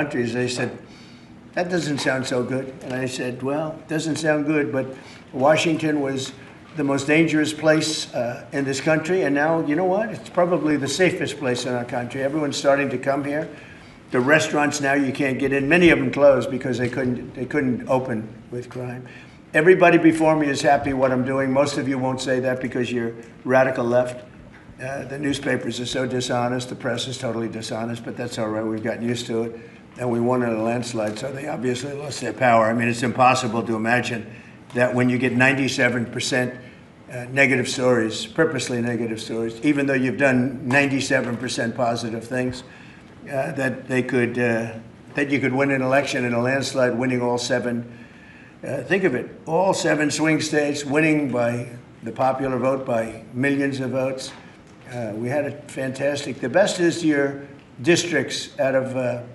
countries. They said, that doesn't sound so good. And I said, well, it doesn't sound good, but Washington was the most dangerous place in this country. And now, you know what? It's probably the safest place in our country. Everyone's starting to come here. The restaurants now you can't get in. Many of them closed because they couldn't open with crime. Everybody before me is happy what I'm doing. Most of you won't say that because you're radical left. The newspapers are so dishonest. The press is totally dishonest, but that's all right. We've gotten used to it. And we won in a landslide, so they obviously lost their power. I mean, it's impossible to imagine that when you get 97% negative stories, purposely negative stories, even though you've done 97% positive things, that you could win an election in a landslide, winning all seven. Think of it, all 7 swing states, winning by the popular vote by millions of votes. We had a fantastic, the best is your districts. Out of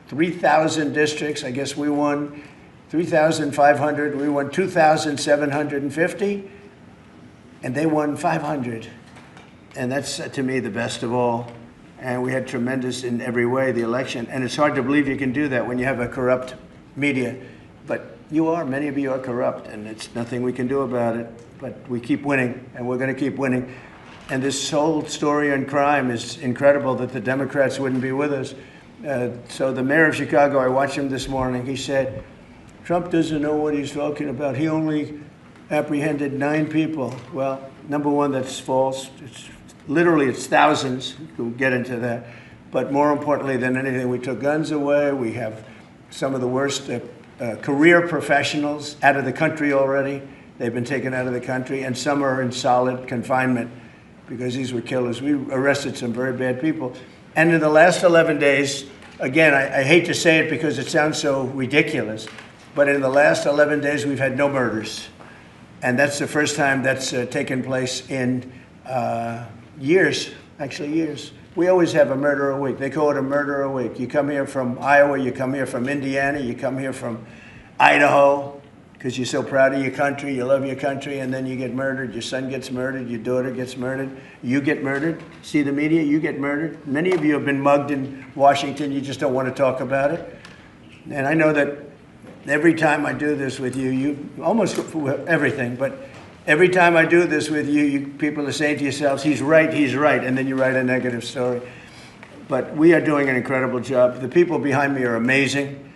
3,000 districts, I guess we won 3,500. We won 2,750, and they won 500. And that's, to me, the best of all. And we had tremendous in every way, the election. And it's hard to believe you can do that when you have a corrupt media. But many of you are corrupt, and it's nothing we can do about it. But we keep winning, and we're going to keep winning. And this whole story on crime is incredible that the Democrats wouldn't be with us. So the mayor of Chicago, I watched him this morning, he said, Trump doesn't know what he's talking about. He only apprehended 9 people. Well, number one, that's false. It's thousands. We'll get into that. But more importantly than anything, we took guns away. We have some of the worst career professionals out of the country already. They've been taken out of the country, and some are in solid confinement because these were killers. We arrested some very bad people. And in the last 11 days, again, I hate to say it because it sounds so ridiculous, but in the last 11 days, we've had no murders. And that's the first time that's taken place in years, actually years. We always have a murder a week. They call it a murder a week. You come here from Iowa, you come here from Indiana, you come here from Idaho, because you're so proud of your country, you love your country, and then you get murdered. Your son gets murdered, your daughter gets murdered, you get murdered. See the media, you get murdered. Many of you have been mugged in Washington, you just don't want to talk about it. And I know that every time I do this with you, you almost everything, but every time I do this with you, people are saying to yourselves, he's right, and then you write a negative story. But we are doing an incredible job. The people behind me are amazing.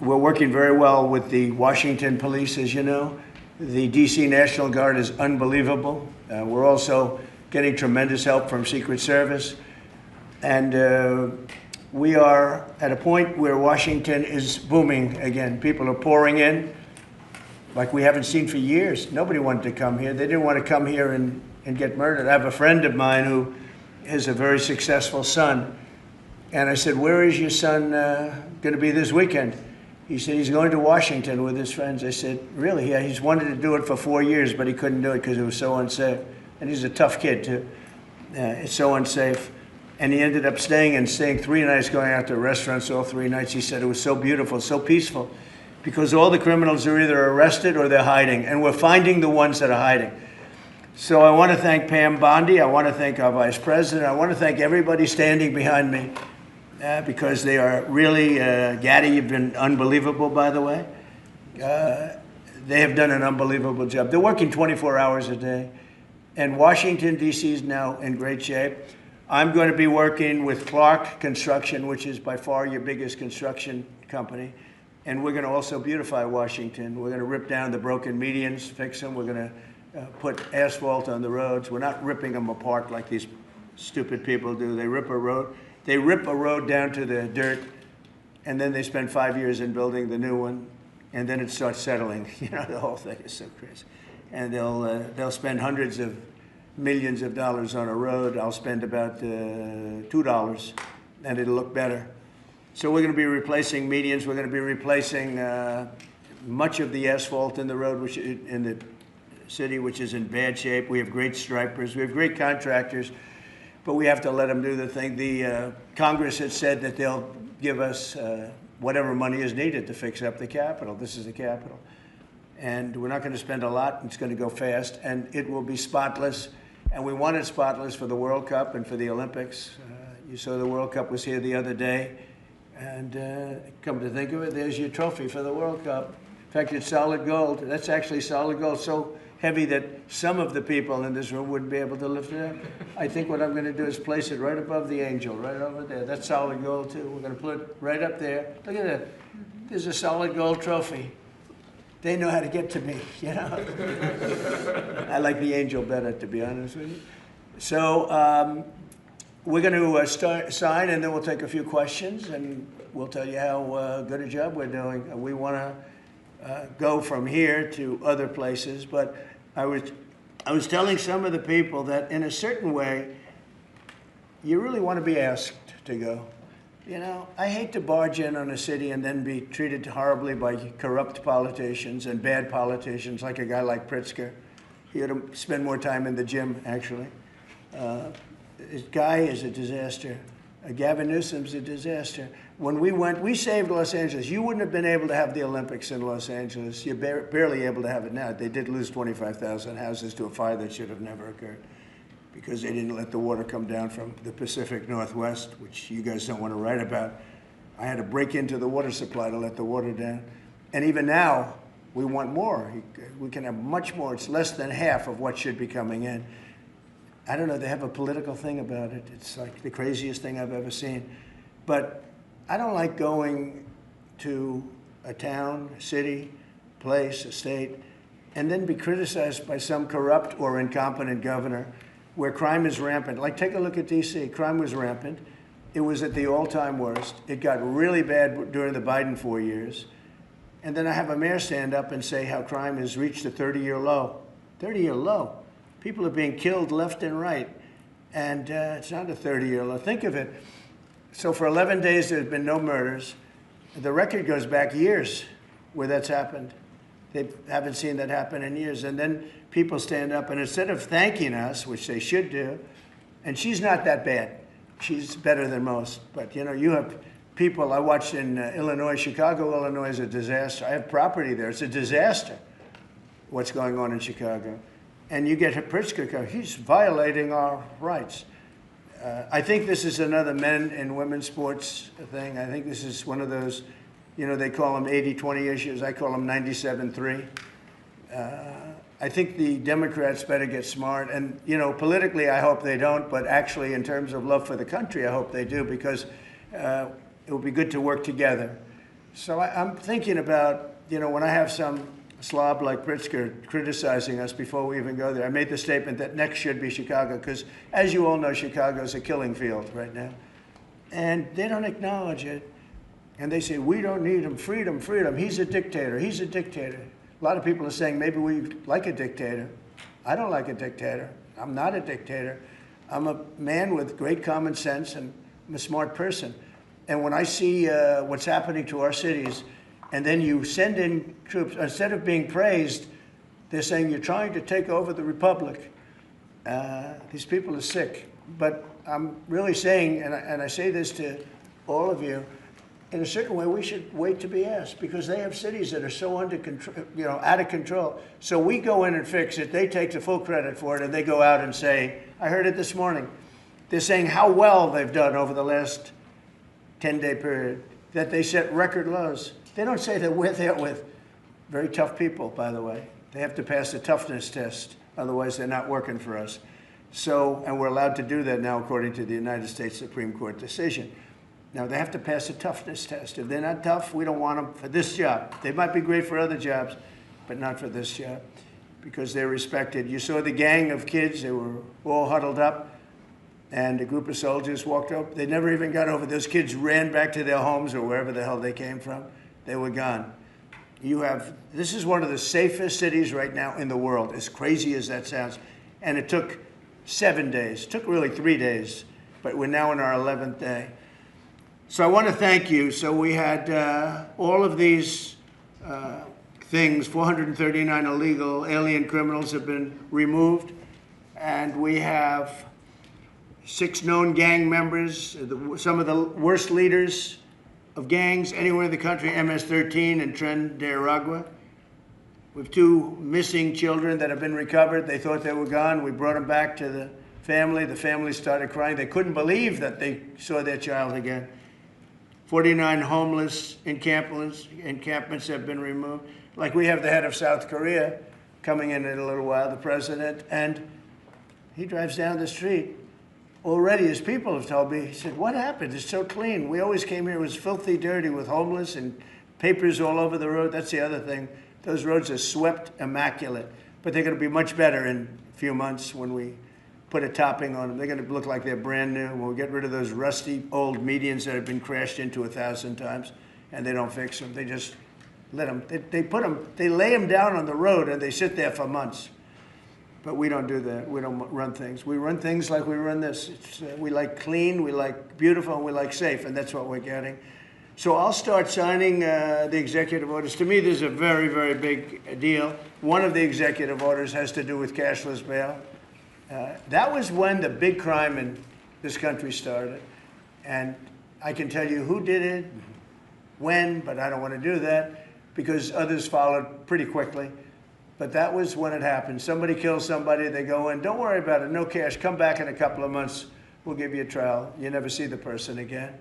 We're working very well with the Washington police, as you know. The D.C. National Guard is unbelievable. We're also getting tremendous help from Secret Service. And we are at a point where Washington is booming again. People are pouring in like we haven't seen for years. Nobody wanted to come here. They didn't want to come here and get murdered. I have a friend of mine who has a very successful son. And I said, where is your son going to be this weekend? He said, he's going to Washington with his friends. I said, really? Yeah, he's wanted to do it for 4 years, but he couldn't do it because it was so unsafe. And he's a tough kid, too. It's so unsafe. And he ended up staying 3 nights, going out to restaurants all 3 nights. He said it was so beautiful, so peaceful, because all the criminals are either arrested or they're hiding. And we're finding the ones that are hiding. So I want to thank Pam Bondi. I want to thank our vice president. I want to thank everybody standing behind me. Because they are really, Gaddy, you've been unbelievable, by the way. They have done an unbelievable job. They're working 24 hours a day. And Washington, D.C. is now in great shape. I'm going to be working with Clark Construction, which is by far your biggest construction company. And we're going to also beautify Washington. We're going to rip down the broken medians, fix them. We're going to put asphalt on the roads. We're not ripping them apart like these stupid people do. They rip a road. They rip a road down to the dirt, and then they spend 5 years in building the new one, and then it starts settling. You know, the whole thing is so crazy. And they'll spend hundreds of millions of dollars on a road. I'll spend about $2, and it'll look better. So we're going to be replacing medians. We're going to be replacing much of the asphalt in the road, which in the city, which is in bad shape. We have great stripers. We have great contractors. But we have to let them do the thing. The Congress has said that they'll give us whatever money is needed to fix up the Capitol. This is the Capitol. And we're not going to spend a lot. It's going to go fast. And it will be spotless. And we want it spotless for the World Cup and for the Olympics. You saw the World Cup was here the other day. And come to think of it, there's your trophy for the World Cup. In fact, it's solid gold. That's actually solid gold, so heavy that some of the people in this room wouldn't be able to lift it up. I think what I'm going to do is place it right above the angel, right over there. That's solid gold, too. We're going to put it right up there. Look at that. There's a solid gold trophy. They know how to get to me, you know. I like the angel better, to be honest with you. So we're going to sign, and then we'll take a few questions, and we'll tell you how good a job we're doing. We want to go from here to other places, but I was telling some of the people that in a certain way, you really want to be asked to go. You know, I hate to barge in on a city and then be treated horribly by corrupt politicians and bad politicians, like a guy like Pritzker. He ought to spend more time in the gym, actually. This guy is a disaster. Gavin Newsom's a disaster. When we went, we saved Los Angeles. You wouldn't have been able to have the Olympics in Los Angeles. You're barely able to have it now. They did lose 25,000 houses to a fire that should have never occurred, because they didn't let the water come down from the Pacific Northwest, which you guys don't want to write about. I had to break into the water supply to let the water down. And even now, we want more. We can have much more. It's less than half of what should be coming in. I don't know, they have a political thing about it. It's like the craziest thing I've ever seen. But I don't like going to a town, a city, place, a state, and then be criticized by some corrupt or incompetent governor where crime is rampant. Like, take a look at D.C. Crime was rampant. It was at the all-time worst. It got really bad during the Biden 4 years. And then I have a mayor stand up and say how crime has reached a 30-year low. 30-year low. People are being killed left and right. And it's not a 30-year low. Think of it. So for 11 days, there's been no murders. The record goes back years where that's happened. They haven't seen that happen in years. And then people stand up, and instead of thanking us, which they should do, and she's not that bad. She's better than most. But, you know, you have people, I watched in Illinois, Chicago, Illinois is a disaster. I have property there. It's a disaster what's going on in Chicago. And you get Pritzker, he's violating our rights. I think this is another men and women's sports thing. I think this is one of those, you know, they call them 80-20 issues. I call them 97-3. I think the Democrats better get smart. And, you know, politically, I hope they don't. But actually, in terms of love for the country, I hope they do, because it would be good to work together. So I'm thinking about, you know, when I have some slob like Pritzker criticizing us before we even go there, I made the statement that next should be Chicago, because, as you all know, Chicago is a killing field right now. And they don't acknowledge it. And they say, we don't need him. Freedom, freedom. He's a dictator. He's a dictator. A lot of people are saying maybe we like a dictator. I don't like a dictator. I'm not a dictator. I'm a man with great common sense, and I'm a smart person. And when I see what's happening to our cities, and then you send in troops, instead of being praised, they're saying you're trying to take over the republic. These people are sick. But I'm really saying, and I say this to all of you, in a certain way, we should wait to be asked, because they have cities that are so under control, you know, out of control. So we go in and fix it. They take the full credit for it, and they go out and say, I heard it this morning, they're saying how well they've done over the last 10-day period, that they set record lows. They don't say that we're there with very tough people, by the way. They have to pass the toughness test. Otherwise, they're not working for us. So, and we're allowed to do that now according to the United States Supreme Court decision. Now, they have to pass a toughness test. If they're not tough, we don't want them for this job. They might be great for other jobs, but not for this job, because they're respected. You saw the gang of kids. They were all huddled up, and a group of soldiers walked up. They never even got over. Those kids ran back to their homes or wherever the hell they came from. They were gone. This is one of the safest cities right now in the world, as crazy as that sounds. And it took 7 days. It took really 3 days, but we're now in our 11th day. So I want to thank you. So we had all of these things, 439 illegal alien criminals have been removed, and we have 6 known gang members, some of the worst leaders of gangs anywhere in the country, MS-13 and Tren de Aragua. We have 2 missing children that have been recovered. They thought they were gone. We brought them back to the family. The family started crying. They couldn't believe that they saw their child again. 49 homeless encampments have been removed. Like we have the head of South Korea coming in a little while, the president, and he drives down the street. Already his people have told me, he said, what happened? It's so clean. We always came here, it was filthy dirty with homeless and papers all over the road. That's the other thing. Those roads are swept immaculate, but they're going to be much better in a few months when we put a topping on them. They're going to look like they're brand new. We'll get rid of those rusty old medians that have been crashed into 1,000 times, and they don't fix them. They just let them, they lay them down on the road and they sit there for months. But we don't do that. We don't run things. We run things like we run this. We like clean, we like beautiful, and we like safe, and that's what we're getting. So I'll start signing the executive orders. To me, this is a very, very big deal. One of the executive orders has to do with cashless bail. That was when the big crime in this country started. And I can tell you who did it, when, but I don't want to do that because others followed pretty quickly. But that was when it happened. Somebody kills somebody, they go in, don't worry about it, no cash, come back in a couple of months, we'll give you a trial. You never see the person again.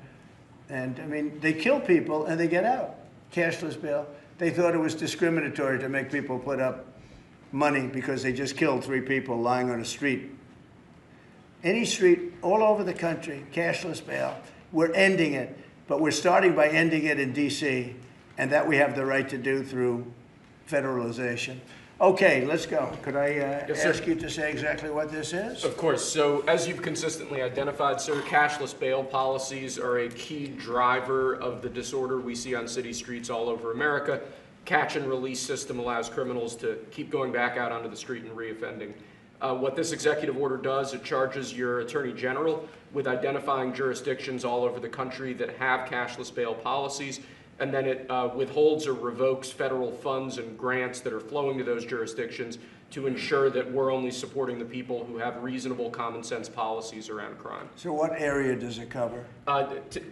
And I mean, they kill people and they get out. Cashless bail. They thought it was discriminatory to make people put up money because they just killed 3 people lying on a street. Any street all over the country, cashless bail. We're ending it, but we're starting by ending it in DC, and that we have the right to do through federalization. Okay, let's go. Could I ask you to say exactly what this is? Of course. So as you've consistently identified, sir, cashless bail policies are a key driver of the disorder we see on city streets all over America. Catch and release system allows criminals to keep going back out onto the street and reoffending. What this executive order does, it charges your attorney general with identifying jurisdictions all over the country that have cashless bail policies, and then it withholds or revokes federal funds and grants that are flowing to those jurisdictions to ensure that we're only supporting the people who have reasonable common sense policies around crime. So what area does it cover?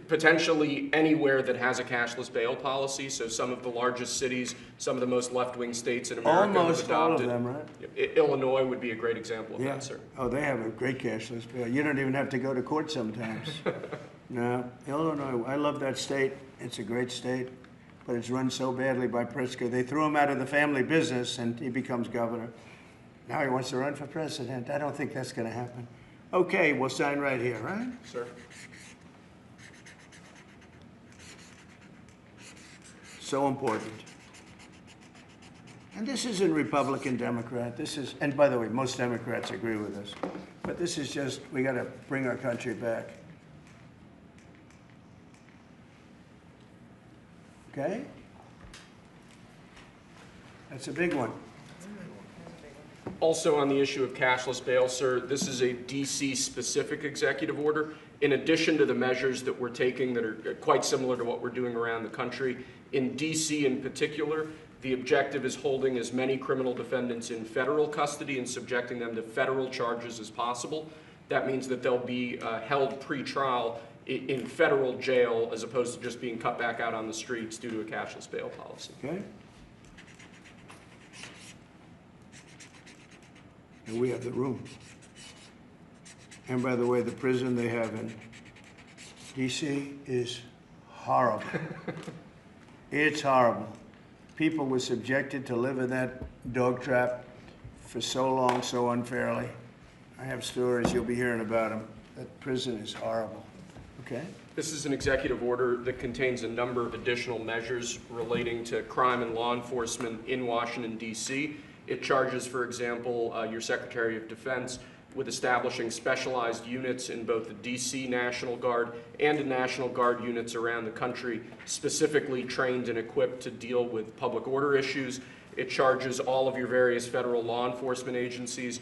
Potentially anywhere that has a cashless bail policy. So some of the largest cities, some of the most left-wing states in America Almost have adopted. all of them, right? Illinois would be a great example of that, sir. Oh, they have a great cashless bail. You don't even have to go to court sometimes. No, Illinois, I love that state. It's a great state, but it's run so badly by Pritzker. They threw him out of the family business and he becomes governor. Now he wants to run for president. I don't think that's going to happen. Okay, we'll sign right here, right? Sir. So important. And this isn't Republican, Democrat. This is, and by the way, most Democrats agree with us. But this is just, we got to bring our country back. Okay? That's a big one. Also on the issue of cashless bail, sir, this is a DC-specific executive order. In addition to the measures that we're taking that are quite similar to what we're doing around the country, in DC in particular, the objective is holding as many criminal defendants in federal custody and subjecting them to federal charges as possible. That means that they'll be held pre-trial in federal jail as opposed to just being cut back out on the streets due to a cashless bail policy. Okay? And we have the room. And by the way, the prison they have in DC is horrible. It's horrible. People were subjected to live in that dog trap for so long, so unfairly. I have stories, you'll be hearing about them. That prison is horrible. Okay? This is an executive order that contains a number of additional measures relating to crime and law enforcement in Washington, D.C. It charges, for example, your Secretary of Defense with establishing specialized units in both the D.C. National Guard and in National Guard units around the country, specifically trained and equipped to deal with public order issues. It charges all of your various federal law enforcement agencies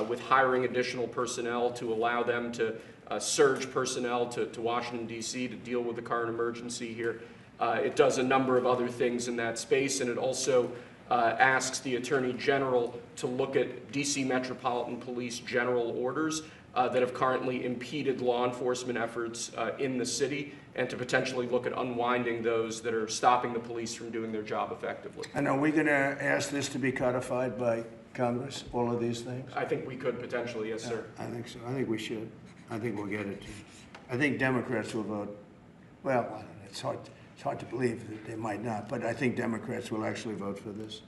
with hiring additional personnel to allow them to surge personnel to Washington, D.C. to deal with the current emergency here. It does a number of other things in that space, and it also asks the Attorney General to look at D.C. Metropolitan Police general orders that have currently impeded law enforcement efforts in the city, and to potentially look at unwinding those that are stopping the police from doing their job effectively. And are we going to ask this to be codified by Congress, all of these things? I think we could potentially, yes, sir. I think so. I think we should. I think we'll get it. I think Democrats will vote. Well, I don't know. it's hard to believe that they might not, but I think Democrats will actually vote for this.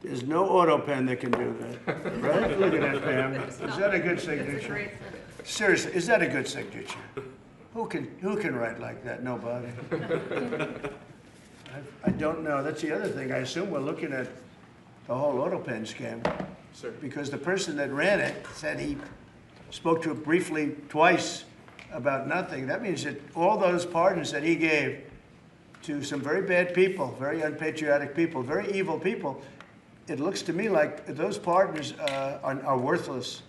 There's no auto pen that can do that, right? Look at that, Pam. Is that a good signature? Seriously, is that a good signature? Who can write like that? Nobody. I don't know. That's the other thing. I assume we're looking at the whole auto pen scam. Sir. Because the person that ran it said he spoke to it briefly twice about nothing. That means that all those pardons that he gave to some very bad people, very unpatriotic people, very evil people, it looks to me like those pardons are worthless.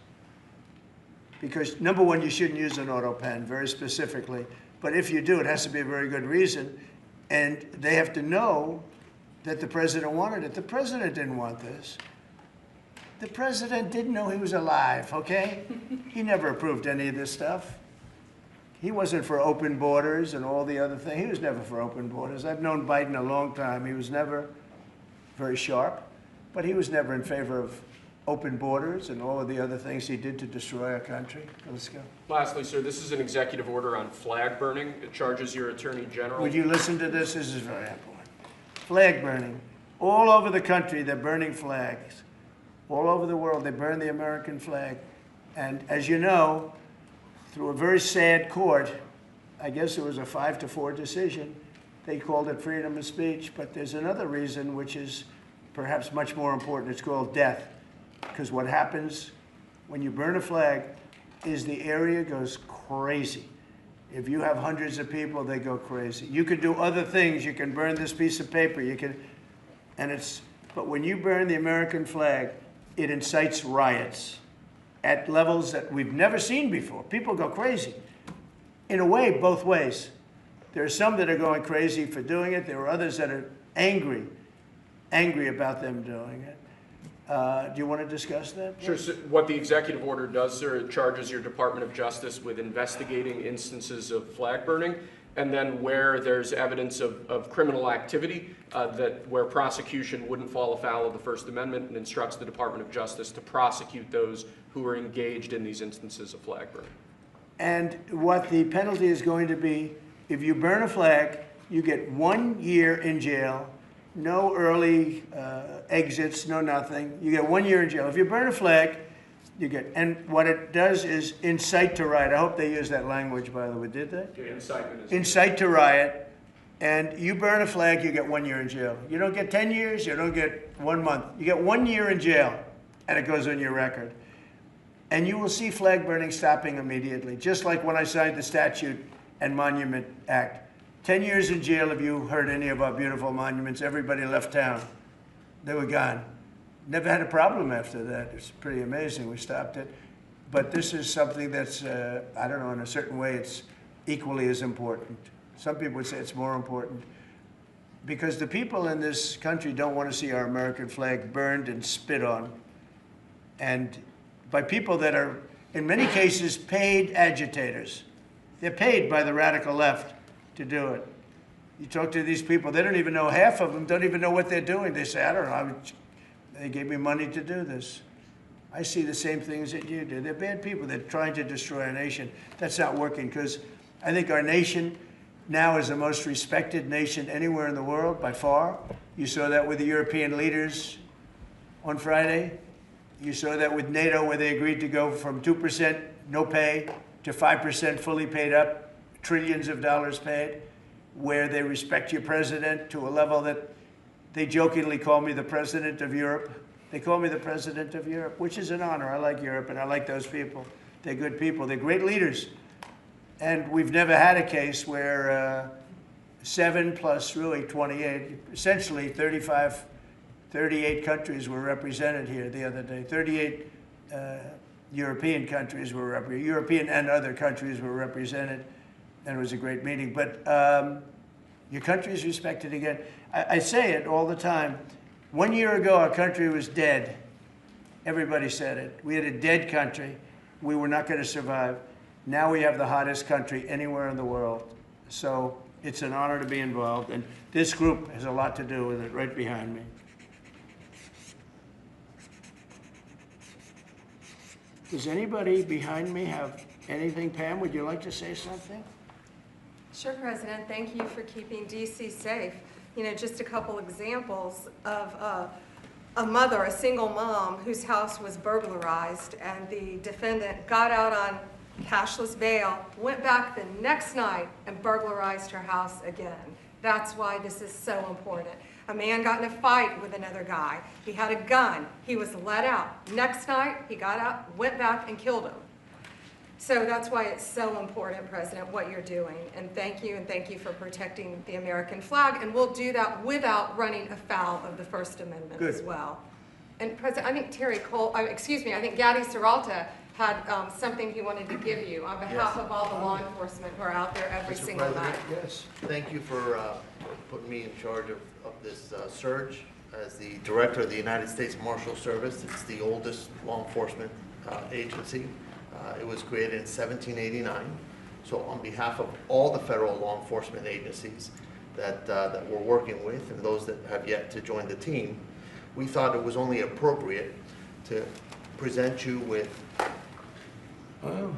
Because, number one, you shouldn't use an auto pen, very specifically. But if you do, it has to be a very good reason. And they have to know that the president wanted it. The president didn't want this. The president didn't know he was alive, okay? He never approved any of this stuff. He wasn't for open borders and all the other things. He was never for open borders. I've known Biden a long time. He was never very sharp, but he was never in favor of open borders and all of the other things he did to destroy our country. Let's go. Lastly, sir, this is an executive order on flag burning. It charges your attorney general. Would you listen to this? This is very important. Flag burning. All over the country, they're burning flags. All over the world, they burn the American flag. And as you know, through a very sad court, I guess it was a 5-4 decision, they called it freedom of speech. But there's another reason, which is perhaps much more important. It's called death. Because what happens when you burn a flag is the area goes crazy. If you have hundreds of people, they go crazy. You can do other things. You can burn this piece of paper. But when you burn the American flag, it incites riots at levels that we've never seen before. People go crazy. In a way, both ways. There are some that are going crazy for doing it. There are others that are angry about them doing it. Do you want to discuss that? Sure. So what the executive order does, sir, it charges your Department of Justice with investigating instances of flag burning, and then where there's evidence of criminal activity, where prosecution wouldn't fall afoul of the First Amendment, and instructs the Department of Justice to prosecute those who are engaged in these instances of flag burning. And what the penalty is going to be, if you burn a flag, you get 1 year in jail. No early exits, no nothing. You get 1 year in jail. If you burn a flag, you get, and what it does is incite to riot. I hope they used that language, by the way. Did they? Yeah, incitement is incite to riot. And you burn a flag, you get 1 year in jail. You don't get 10 years, you don't get 1 month. You get 1 year in jail, and it goes on your record. And you will see flag burning stopping immediately, just like when I signed the Statute and Monument Act. 10 years in jail if you hurt any of our beautiful monuments. Everybody left town. They were gone. Never had a problem after that. It's pretty amazing. We stopped it. But this is something that's, I don't know, in a certain way, it's equally as important. Some people would say it's more important. Because the people in this country don't want to see our American flag burned and spit on. And by people that are, in many cases, paid agitators. They're paid by the radical left to do it. You talk to these people, they don't even know, half of them don't even know what they're doing. They say, I don't know, they gave me money to do this. I see the same things that you do. They're bad people. They're trying to destroy our nation. That's not working, because I think our nation now is the most respected nation anywhere in the world, by far. You saw that with the European leaders on Friday. You saw that with NATO, where they agreed to go from 2% no pay to 5% fully paid up, trillions of dollars paid, where they respect your president to a level that they jokingly call me the president of Europe. They call me the president of Europe, which is an honor. I like Europe, and I like those people. They're good people. They're great leaders. And we've never had a case where 7 plus really 28, essentially 38 countries were represented here the other day. 38 European countries were represented. European and other countries were represented. And it was a great meeting. But your country is respected again. I say it all the time. 1 year ago, our country was dead. Everybody said it. We had a dead country. We were not going to survive. Now we have the hottest country anywhere in the world. So it's an honor to be involved. And this group has a lot to do with it, right behind me. Does anybody behind me have anything? Pam, would you like to say something? Sure, President. Thank you for keeping DC safe. You know, just a couple examples of a mother, a single mom, whose house was burglarized, and the defendant got out on cashless bail, went back the next night and burglarized her house again. That's why this is so important. A man got in a fight with another guy. He had a gun. He was let out. Next night, he got out, went back and killed him. So that's why it's so important, President, what you're doing. And thank you for protecting the American flag. And we'll do that without running afoul of the First Amendment as well. And President, I think I think Gaddy Serralta had something he wanted to give you on behalf of all the law enforcement who are out there every single night. Yes. Thank you for putting me in charge of this surge. As the Director of the United States Marshal Service, it's the oldest law enforcement agency. It was created in 1789. So on behalf of all the federal law enforcement agencies that we're working with and those that have yet to join the team, we thought it was only appropriate to present you with an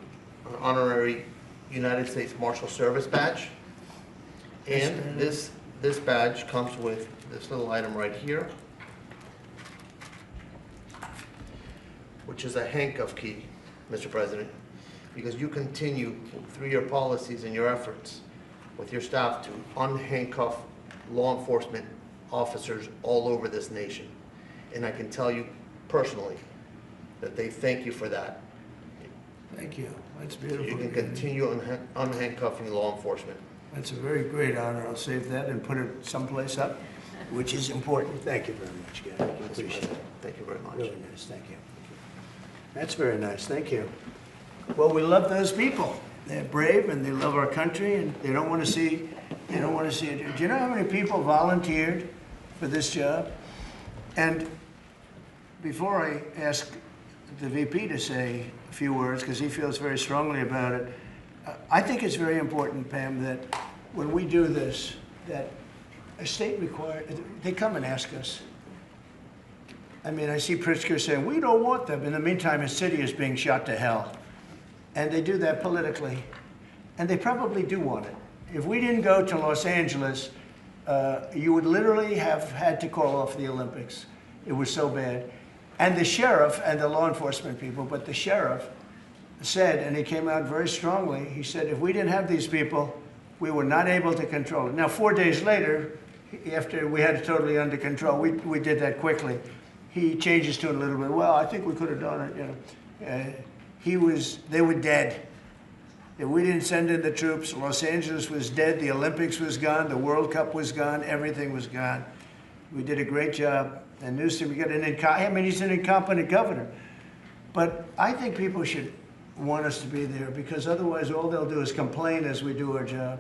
honorary United States Marshal Service badge. And this badge comes with this little item right here, which is a handcuff key, Mr. President, because you continue through your policies and your efforts with your staff to unhandcuff law enforcement officers all over this nation. And I can tell you personally that they thank you for that. Thank you. That's beautiful. You can continue unhandcuffing law enforcement. That's a very great honor. I'll save that and put it someplace up, which is important. Thank you very much, Gary. I appreciate it. Thank you very much. Really nice. Thank you. That's very nice. Thank you. Well, we love those people. They're brave and they love our country and they don't want to see it. Do you know how many people volunteered for this job? And before I ask the VP to say a few words, because he feels very strongly about it, I think it's very important, Pam, that when we do this, that a state they come and ask us. I mean, I see Pritzker saying, we don't want them. In the meantime, a city is being shot to hell. And they do that politically. And they probably do want it. If we didn't go to Los Angeles, you would literally have had to call off the Olympics. It was so bad. And the sheriff and the law enforcement people, but the sheriff said, and he came out very strongly, he said, if we didn't have these people, we were not able to control it. Now, 4 days later, after we had it totally under control, we did that quickly. He changed his tune a little bit. Well, I think we could have done it, you know. They were dead. If we didn't send in the troops, Los Angeles was dead, the Olympics was gone, the World Cup was gone, everything was gone. We did a great job. And Newsom, he's an incompetent governor. But I think people should want us to be there because otherwise all they'll do is complain as we do our job.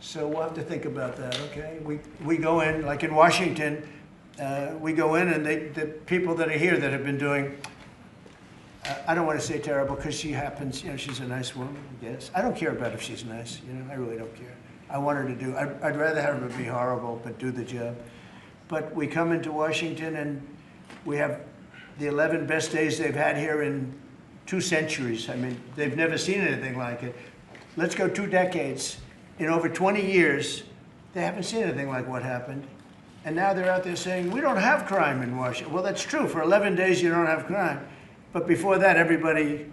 So we'll have to think about that, okay? We go in, like in Washington, we go in and the people that are here that have been doing, I don't want to say terrible because she happens, you know, she's a nice woman, yes. I don't care about if she's nice, you know, I really don't care. I want her to do, I'd rather have her be horrible but do the job. But we come into Washington and we have the 11 best days they've had here in 2 centuries. I mean, they've never seen anything like it. Let's go 2 decades. In over 20 years, they haven't seen anything like what happened. And now they're out there saying, we don't have crime in Washington. Well, that's true. For 11 days, you don't have crime. But before that, everybody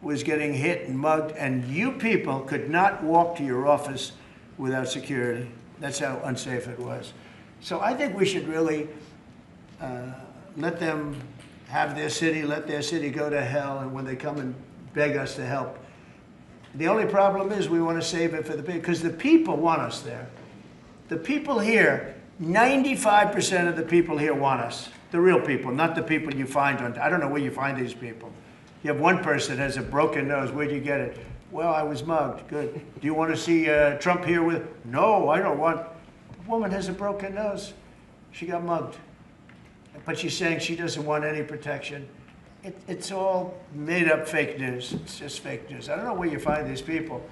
was getting hit and mugged, and you people could not walk to your office without security. That's how unsafe it was. So I think we should really let them have their city, let their city go to hell, and when they come and beg us to help. The only problem is we want to save it for the people, because the people want us there. The people here, 95% of the people here want us. The real people, not the people you find on, I don't know where you find these people. You have one person that has a broken nose, where'd you get it? Well, I was mugged, good. Do you want to see Trump here with, no, I don't want. A woman has a broken nose. She got mugged. But she's saying she doesn't want any protection. It's all made up fake news. It's just fake news. I don't know where you find these people.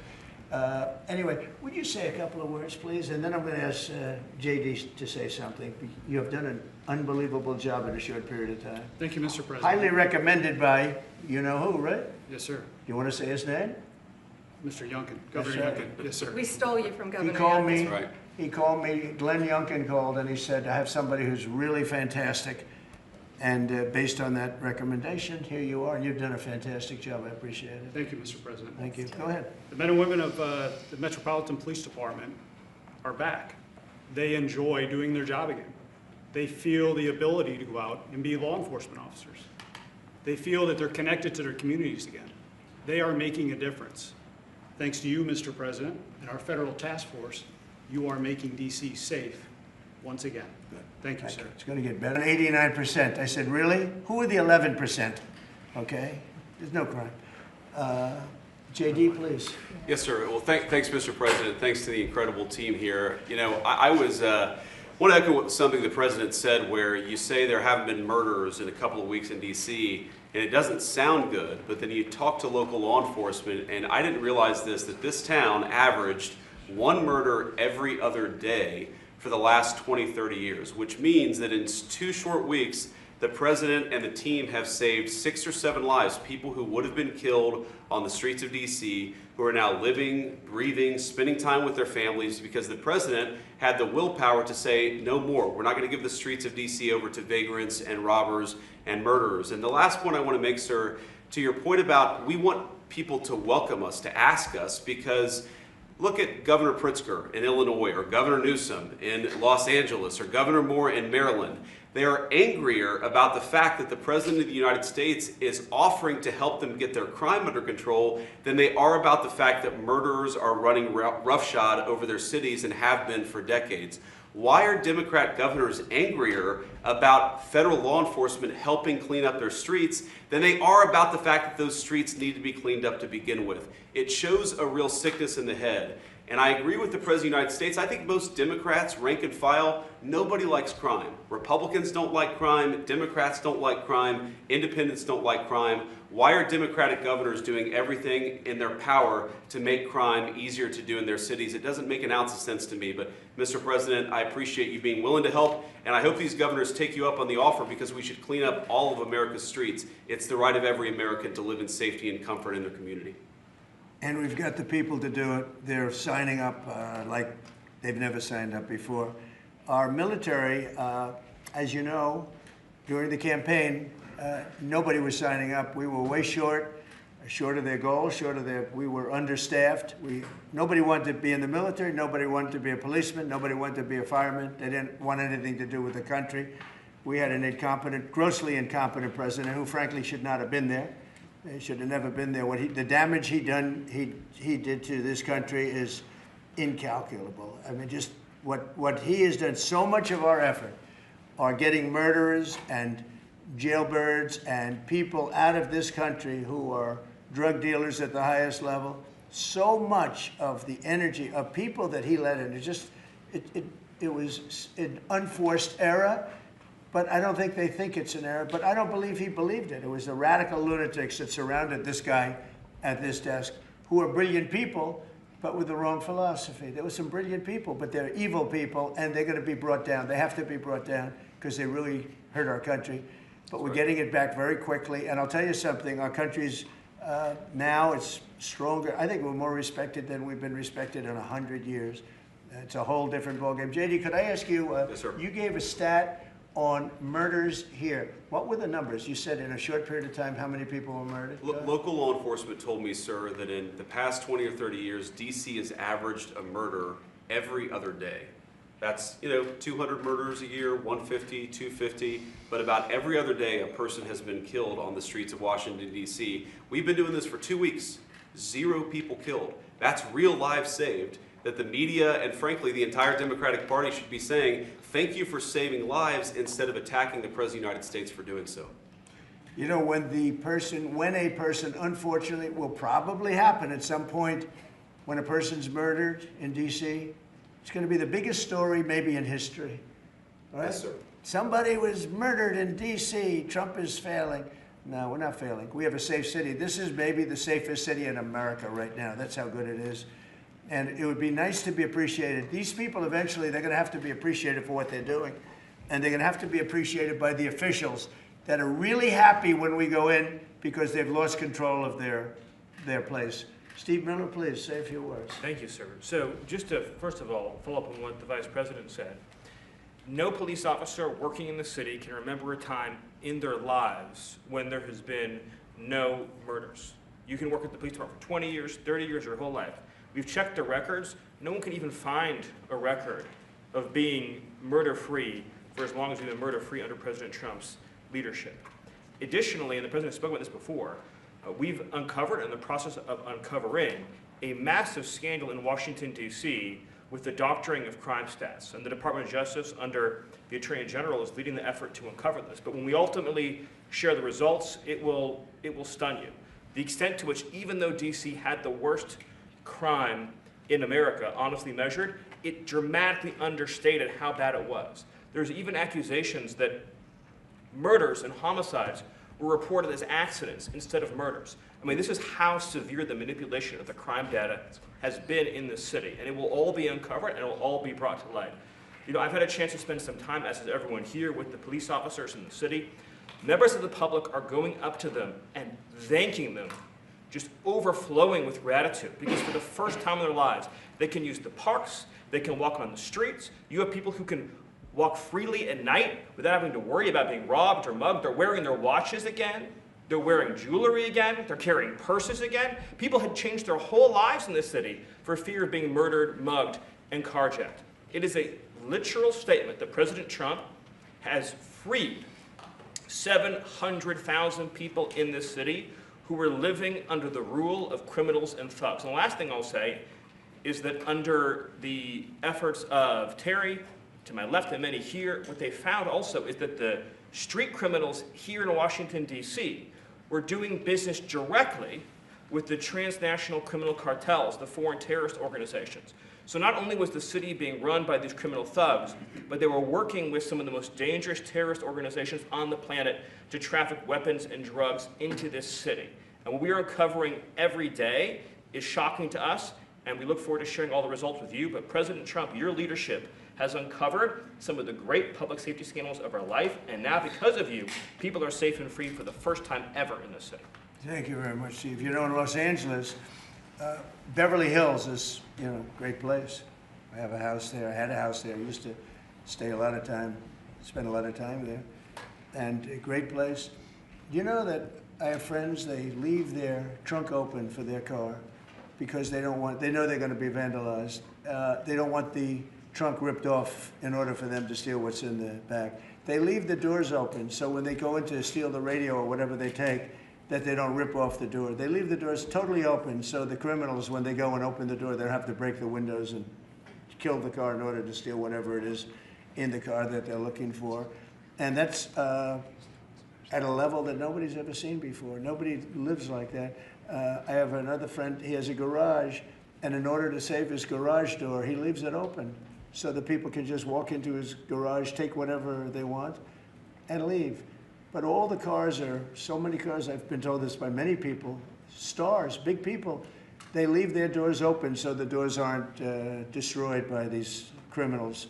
Anyway, would you say a couple of words, please? And then I'm going to ask JD to say something. You have done unbelievable job in a short period of time. Thank you, Mr. President. Highly recommended by, you know who, right? Yes, sir. You want to say his name? Mr. Youngkin, That's Governor right. Youngkin. Yes, sir. We stole you from He Governor called Youngkin. me, right. he called me, Glenn Youngkin called, and he said, I have somebody who's really fantastic. And based on that recommendation, here you are. You've done a fantastic job. I appreciate it. Thank you, Mr. President. Thank you. Go ahead. The men and women of the Metropolitan Police Department are back. They enjoy doing their job again. They feel the ability to go out and be law enforcement officers. They feel that they're connected to their communities again. They are making a difference. Thanks to you, Mr. President, and our federal task force, you are making DC safe once again. Thank you, sir. It's going to get better. 89%. I said, really? Who are the 11%? Okay. There's no crime. JD, please. Yes, sir. Well, thanks, Mr. President. Thanks to the incredible team here. You know, I want to echo something the President said, where you say there haven't been murders in a couple of weeks in D.C., and it doesn't sound good, but then you talk to local law enforcement, and I didn't realize this, that this town averaged one murder every other day for the last 20, 30 years, which means that in 2 short weeks, the President and the team have saved 6 or 7 lives, people who would have been killed on the streets of D.C., who are now living, breathing, spending time with their families, because the President had the willpower to say, no more. We're not going to give the streets of D.C. over to vagrants and robbers and murderers. And the last point I want to make, sir, to your point about we want people to welcome us, to ask us, because look at Governor Pritzker in Illinois, or Governor Newsom in Los Angeles, or Governor Moore in Maryland. They are angrier about the fact that the President of the United States is offering to help them get their crime under control than they are about the fact that murderers are running roughshod over their cities and have been for decades. Why are Democrat governors angrier about federal law enforcement helping clean up their streets than they are about the fact that those streets need to be cleaned up to begin with? It shows a real sickness in the head. And I agree with the President of the United States. I think most Democrats, rank and file, nobody likes crime. Republicans don't like crime. Democrats don't like crime. Independents don't like crime. Why are Democratic governors doing everything in their power to make crime easier to do in their cities? It doesn't make an ounce of sense to me. But, Mr. President, I appreciate you being willing to help, and I hope these governors take you up on the offer, because we should clean up all of America's streets. It's the right of every American to live in safety and comfort in their community. And we've got the people to do it. They're signing up like they've never signed up before. Our military, as you know, during the campaign, nobody was signing up. We were way short of their goal, we were understaffed. Nobody wanted to be in the military. Nobody wanted to be a policeman. Nobody wanted to be a fireman. They didn't want anything to do with the country. We had an incompetent, grossly incompetent president who, frankly, should not have been there. He should have never been there. The damage he did to this country is incalculable. I mean, just what he has done. So much of our effort are getting murderers and jailbirds and people out of this country who are drug dealers at the highest level. So much of the energy of people that he let in, it was an unforced error. But I don't think they think it's an error. But I don't believe he believed it. It was the radical lunatics that surrounded this guy at this desk, who are brilliant people, but with the wrong philosophy. There were some brilliant people, but they're evil people, and they're going to be brought down. They have to be brought down because they really hurt our country. But we're getting it back very quickly. And I'll tell you something, our country's now it's stronger. I think we're more respected than we've been respected in 100 years. It's a whole different ballgame. JD, could I ask you, Yes, sir. You gave a stat on murders here. What were the numbers? You said in a short period of time, how many people were murdered? Local law enforcement told me, sir, that in the past 20 or 30 years, D.C. has averaged a murder every other day. That's, 200 murders a year, 150, 250, but about every other day a person has been killed on the streets of Washington, D.C. We've been doing this for 2 weeks. 0 people killed. That's real lives saved that the media and, frankly, the entire Democratic Party should be saying, thank you for saving lives, instead of attacking the President of the United States for doing so. You know, when a person, unfortunately, will probably happen at some point, when a person's murdered in D.C., it's going to be the biggest story maybe in history. Right? Yes, sir. Somebody was murdered in D.C. Trump is failing. No, we're not failing. We have a safe city. This is maybe the safest city in America right now. That's how good it is. And it would be nice to be appreciated. These people, eventually, they're going to have to be appreciated for what they're doing. And they're going to have to be appreciated by the officials that are really happy when we go in because they've lost control of their place. Steve Miller, please say a few words. Thank you, sir. So just to, first of all, follow up on what the Vice President said. No police officer working in the city can remember a time in their lives when there has been no murders. You can work at the police department for 20 years, 30 years, your whole life. We've checked the records. No one can even find a record of being murder-free for as long as we've been murder-free under President Trump's leadership. Additionally, and the President spoke about this before, we've uncovered, in the process of uncovering, a massive scandal in Washington, D.C. with the doctoring of crime stats. And the Department of Justice, under the Attorney General, is leading the effort to uncover this. But when we ultimately share the results, it will stun you. The extent to which, even though D.C. had the worst crime in America, honestly measured, it dramatically understated how bad it was. There's even accusations that murders and homicides were reported as accidents instead of murders. I mean, this is how severe the manipulation of the crime data has been in this city, and it will all be uncovered and it will all be brought to light. You know, I've had a chance to spend some time, as has everyone here, with the police officers in the city. Members of the public are going up to them and thanking them, just overflowing with gratitude, because for the first time in their lives, they can use the parks, they can walk on the streets. You have people who can walk freely at night without having to worry about being robbed or mugged. They're wearing their watches again. They're wearing jewelry again. They're carrying purses again. People had changed their whole lives in this city for fear of being murdered, mugged, and carjacked. It is a literal statement that President Trump has freed 700,000 people in this city who were living under the rule of criminals and thugs. And the last thing I'll say is that under the efforts of Terry, to my left and many here, what they found also is that the street criminals here in Washington, D.C. were doing business directly with the transnational criminal cartels, the foreign terrorist organizations. So not only was the city being run by these criminal thugs, but they were working with some of the most dangerous terrorist organizations on the planet to traffic weapons and drugs into this city. And what we are uncovering every day is shocking to us, and we look forward to sharing all the results with you. But President Trump, your leadership has uncovered some of the great public safety scandals of our life, and now because of you, people are safe and free for the first time ever in this city. Thank you very much, Steve. You know, in Los Angeles, Beverly Hills is, you know, a great place. I have a house there. I had a house there. I used to stay a lot of time, spend a lot of time there. And a great place. You know that I have friends, they leave their trunk open for their car because they don't want, they know they're going to be vandalized. They don't want the trunk ripped off in order for them to steal what's in the back. They leave the doors open so when they go in to steal the radio or whatever they take, that they don't rip off the door. They leave the doors totally open so the criminals, when they go and open the door, they don't have to break the windows and kill the car in order to steal whatever it is in the car that they're looking for. And that's at a level that nobody's ever seen before. Nobody lives like that. I have another friend, he has a garage, and in order to save his garage door, he leaves it open so that people can just walk into his garage, take whatever they want, and leave. But all the cars are, so many cars, I've been told this by many people, stars, big people, they leave their doors open so the doors aren't destroyed by these criminals.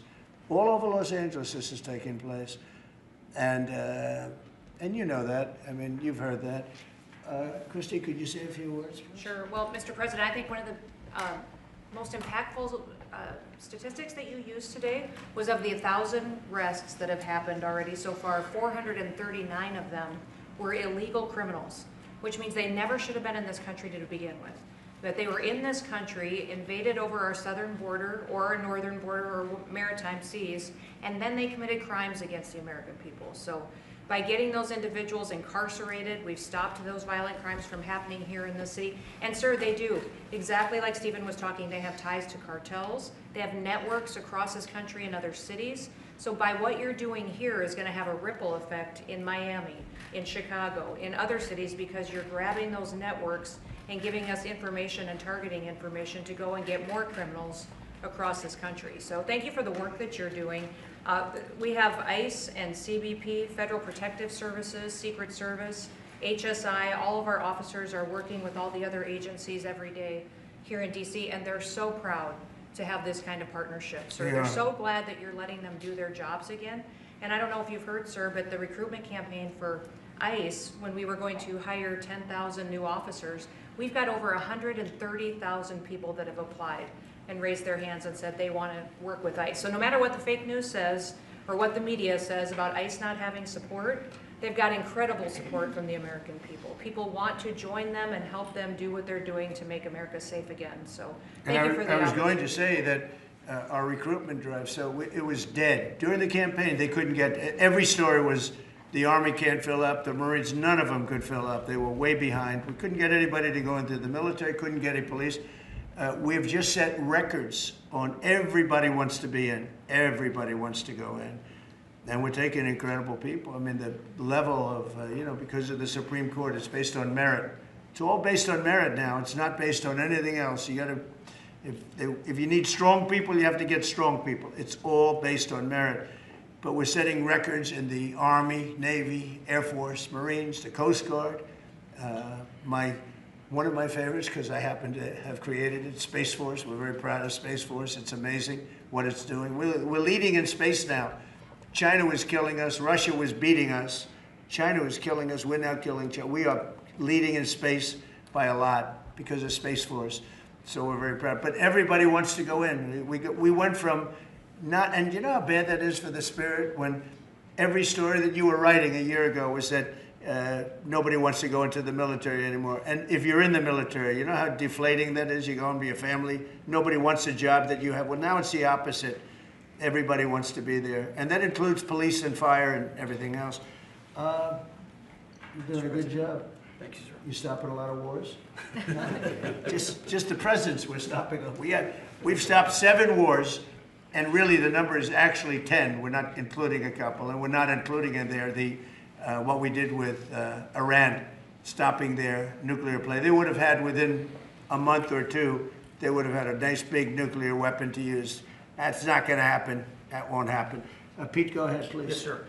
All over Los Angeles this is taking place. And you know that, I mean, you've heard that. Christy, could you say a few words? Sure. Well, Mr. President, I think one of the most impactful statistics that you used today was of the 1,000 arrests that have happened already so far, 439 of them were illegal criminals, which means they never should have been in this country to begin with. That they were in this country, invaded over our southern border or our northern border or maritime seas, and then they committed crimes against the American people. So by getting those individuals incarcerated, we've stopped those violent crimes from happening here in the city. And sir, they do, exactly like Stephen was talking, they have ties to cartels. They have networks across this country and other cities. So by what you're doing here is going to have a ripple effect in Miami, in Chicago, in other cities, because you're grabbing those networks and giving us information and targeting information to go and get more criminals across this country. So thank you for the work that you're doing. We have ICE and CBP, Federal Protective Services, Secret Service, HSI, all of our officers are working with all the other agencies every day here in DC, and they're so proud to have this kind of partnership. So they're so glad that you're letting them do their jobs again. And I don't know if you've heard, sir, but the recruitment campaign for ICE, when we were going to hire 10,000 new officers, we've got over 130,000 people that have applied and raised their hands and said they want to work with ICE. So no matter what the fake news says or what the media says about ICE not having support, they've got incredible support from the American people. People want to join them and help them do what they're doing to make America safe again. So thank you for the I was going opportunity. to say that our recruitment drive, it was dead. During the campaign, they couldn't get, every story was the Army can't fill up, the Marines, none of them could fill up. They were way behind. We couldn't get anybody to go into the military, couldn't get any police. We've just set records on everybody wants to be in, everybody wants to go in. And we're taking incredible people. I mean, the level of, you know, because of the Supreme Court, it's based on merit. It's all based on merit now. It's not based on anything else. You got to, if you need strong people, you have to get strong people. It's all based on merit. But we're setting records in the Army, Navy, Air Force, Marines, the Coast Guard. One of my favorites, because I happen to have created it, Space Force. We're very proud of Space Force. It's amazing what it's doing. We're leading in space now. China was killing us. Russia was beating us. China was killing us. We're now killing China. We are leading in space by a lot because of Space Force. So we're very proud. But everybody wants to go in. We went from not, and you know how bad that is for the spirit when every story that you were writing a year ago was that nobody wants to go into the military anymore. And if you're in the military, you know how deflating that is? You go and be a family. Nobody wants a job that you have. Well, now it's the opposite. Everybody wants to be there. And that includes police and fire and everything else. You're doing a good job. Thank you, sir. You stopping a lot of wars? just the presidents we're stopping. We've stopped 7 wars, and really the number is actually 10. We're not including a couple, and we're not including in there what we did with Iran, stopping their nuclear play. They would have had within a month or two, they would have had a nice big nuclear weapon to use. That's not going to happen. That won't happen. Pete, go ahead, please. Yes, sir.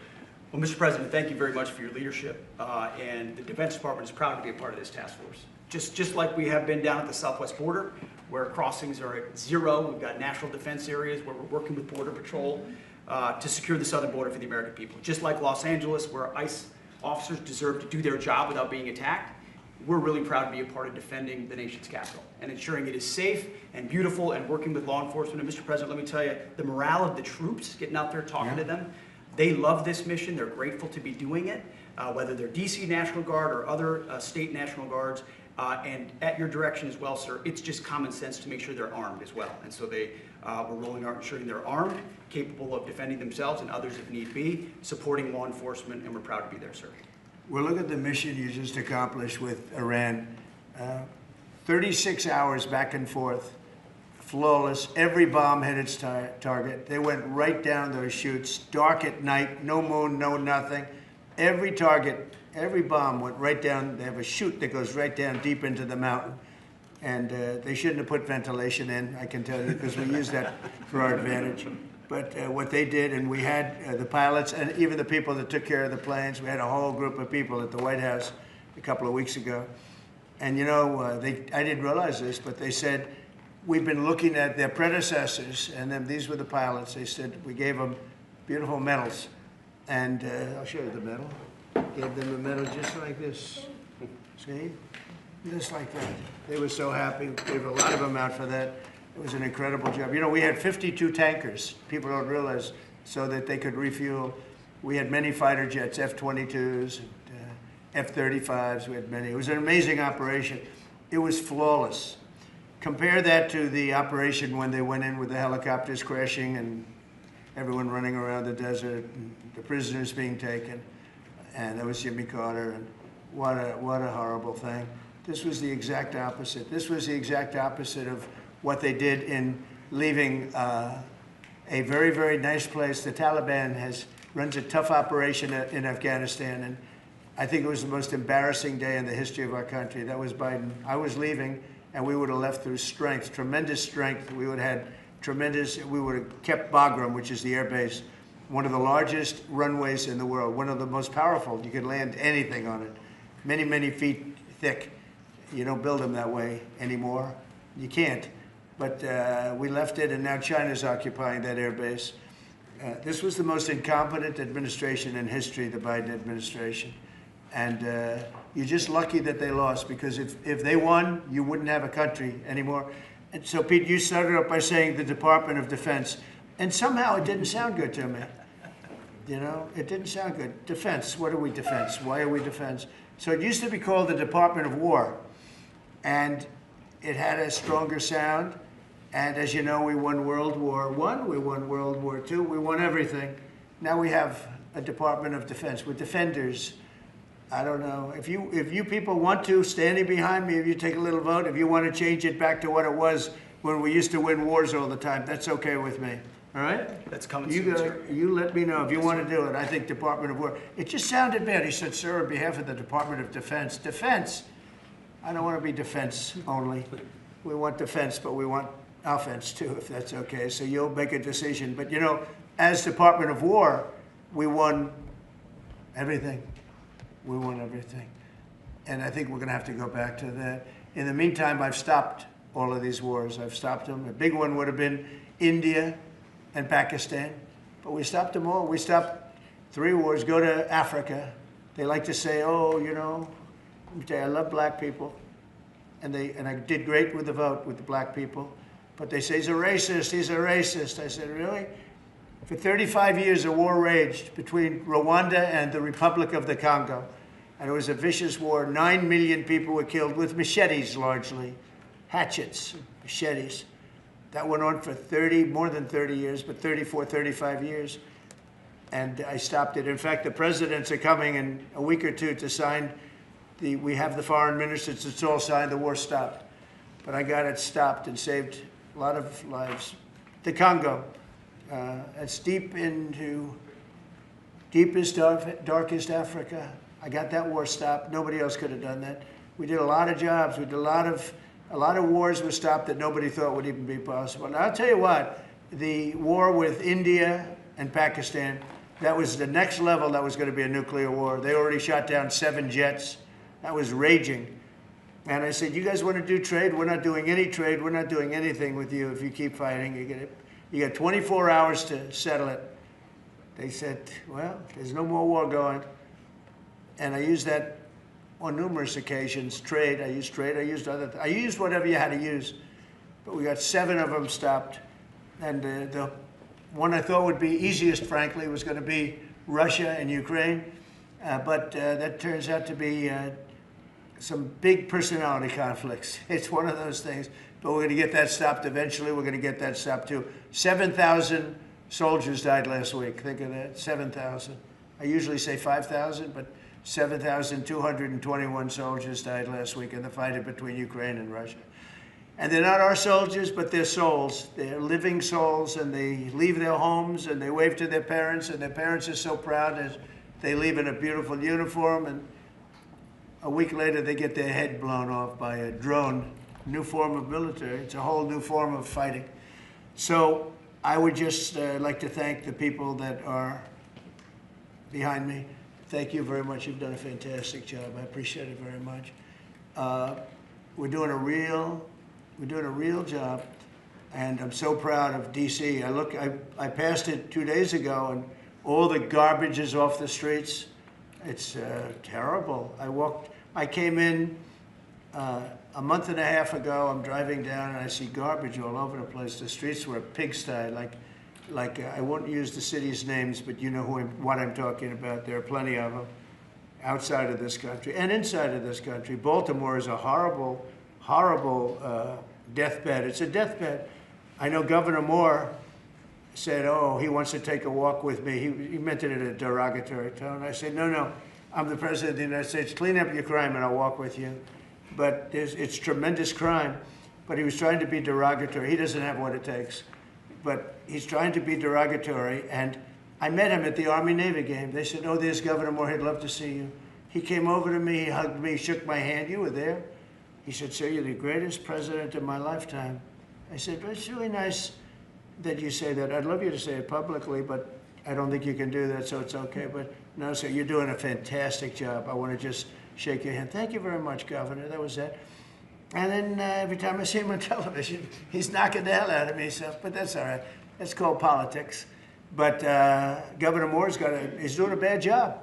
Well, Mr. President, thank you very much for your leadership, and the Defense Department is proud to be a part of this task force. Just like we have been down at the southwest border, where crossings are at 0, we've got national defense areas where we're working with Border Patrol to secure the southern border for the American people. Just like Los Angeles, where ICE officers deserve to do their job without being attacked, we're really proud to be a part of defending the nation's capital and ensuring it is safe and beautiful and working with law enforcement. And Mr. President, let me tell you, the morale of the troops, getting out there talking to them, they love this mission. They're grateful to be doing it, whether they're DC National Guard or other state National Guards. And at your direction as well, sir, it's just common sense to make sure they're armed as well. And so we're rolling out ensuring they're armed, capable of defending themselves and others if need be, supporting law enforcement, and we're proud to be there, sir. Well, look at the mission you just accomplished with Iran. 36 hours back and forth, flawless. Every bomb hit its target. They went right down those chutes, dark at night, no moon, no nothing. Every target, every bomb went right down. They have a chute that goes right down deep into the mountain. And they shouldn't have put ventilation in, I can tell you, because we use that for our advantage. But what they did, and we had the pilots and even the people that took care of the planes, we had a whole group of people at the White House a couple of weeks ago. And you know, I didn't realize this, but they said, we've been looking at their predecessors, and then these were the pilots. They said, we gave them beautiful medals. And I'll show you the medal. Gave them a medal just like this. See? Just like that. They were so happy. Gave a lot of them out for that. It was an incredible job. You know, we had 52 tankers. People don't realize, so that they could refuel. We had many fighter jets, F-22s, F-35s. We had many. It was an amazing operation. It was flawless. Compare that to the operation when they went in with the helicopters crashing and everyone running around the desert, and the prisoners being taken. And that was Jimmy Carter. And what a horrible thing. This was the exact opposite. This was the exact opposite of what they did in leaving a very, very nice place. The Taliban runs a tough operation in Afghanistan, and I think it was the most embarrassing day in the history of our country. That was Biden. I was leaving, and we would have left through strength, tremendous strength. We would have had we would have kept Bagram, which is the air base, one of the largest runways in the world, one of the most powerful. You could land anything on it, many, many feet thick. You don't build them that way anymore. You can't. But we left it, and now China's occupying that air base. This was the most incompetent administration in history, the Biden administration. And you're just lucky that they lost, because if they won, you wouldn't have a country anymore. And so, Pete, you started up by saying the Department of Defense. And somehow it didn't sound good to me. You know, it didn't sound good. Defense, what are we defense? Why are we defense? So it used to be called the Department of War. And it had a stronger sound. And as you know, we won World War I, we won World War II, we won everything. Now we have a Department of Defense. We're defenders. I don't know. If you people want to, standing behind me, if you take a little vote, if you want to change it back to what it was when we used to win wars all the time, that's okay with me. All right? That's coming soon, sir. You let me know if you want to do it. I think Department of War. It just sounded bad. He said, sir, on behalf of the Department of Defense. Defense? I don't want to be defense only. We want defense, but we want offense too, if that's okay. So you'll make a decision. But you know, as Department of War, we won everything. We won everything. And I think we're going to have to go back to that. In the meantime, I've stopped all of these wars. I've stopped them. A big one would have been India and Pakistan. But we stopped them all. We stopped 3 wars. Go to Africa. They like to say, oh, you know, let me tell you, I love black people. And I did great with the vote with the black people. But they say, he's a racist, he's a racist. I said, really? For 35 years, a war raged between Rwanda and the Republic of the Congo. And it was a vicious war. 9 million people were killed with machetes, largely. Hatchets, machetes. That went on for more than 30 years, but 34, 35 years. And I stopped it. In fact, the presidents are coming in a week or two to sign we have the foreign ministers, it's all signed, the war stopped. But I got it stopped and saved a lot of lives. The Congo, it's deep into deepest, darkest Africa. I got that war stopped. Nobody else could have done that. We did a lot of jobs. We did a lot of wars were stopped that nobody thought would even be possible. And I'll tell you what, the war with India and Pakistan, that was the next level. That was going to be a nuclear war. They already shot down 7 jets. That was raging. And I said, you guys want to do trade? We're not doing any trade. We're not doing anything with you if you keep fighting. You got 24 hours to settle it. They said, well, there's no more war going. And I used that on numerous occasions. Trade, I used I used whatever you had to use. But we got 7 of them stopped. And the one I thought would be easiest, frankly, was going to be Russia and Ukraine. But that turns out to be some big personality conflicts. It's one of those things. But we're going to get that stopped eventually. We're going to get that stopped too. 7,000 soldiers died last week. Think of that, 7,000. I usually say 5,000, but 7,221 soldiers died last week in the fight between Ukraine and Russia. And they're not our soldiers, but they're souls. They're living souls, and they leave their homes, and they wave to their parents, and their parents are so proud as they leave in a beautiful uniform, and a week later they get their head blown off by a drone. New form of military. It's a whole new form of fighting. So I would just like to thank the people that are behind me. Thank you very much. You've done a fantastic job. I appreciate it very much. We're doing a real job, and I'm so proud of DC. I passed it 2 days ago, and all the garbage is off the streets. It's terrible. I came in a month and a half ago. I'm driving down, and I see garbage all over the place. The streets were a pigsty. Like I won't use the city's names, but you know what I'm talking about. There are plenty of them outside of this country and inside of this country. Baltimore is a horrible, horrible deathbed. It's a deathbed. I know Governor Moore said, oh, he wants to take a walk with me. He meant it in a derogatory tone. I said, no, I'm the President of the United States. Clean up your crime and I'll walk with you. But it's tremendous crime. But he was trying to be derogatory. He doesn't have what it takes. But he's trying to be derogatory. And I met him at the Army-Navy game. They said, oh, there's Governor Moore. He'd love to see you. He came over to me. He hugged me, shook my hand. You were there. He said, sir, you're the greatest president of my lifetime. I said, well, it's really nice that you say that. I'd love you to say it publicly, but I don't think you can do that, so it's okay. But no, sir, you're doing a fantastic job. I want to just shake your hand. Thank you very much, Governor. That was that. And then every time I see him on television, he's knocking the hell out of me. So, but that's all right. That's called politics. But Governor Moore's is doing a bad job.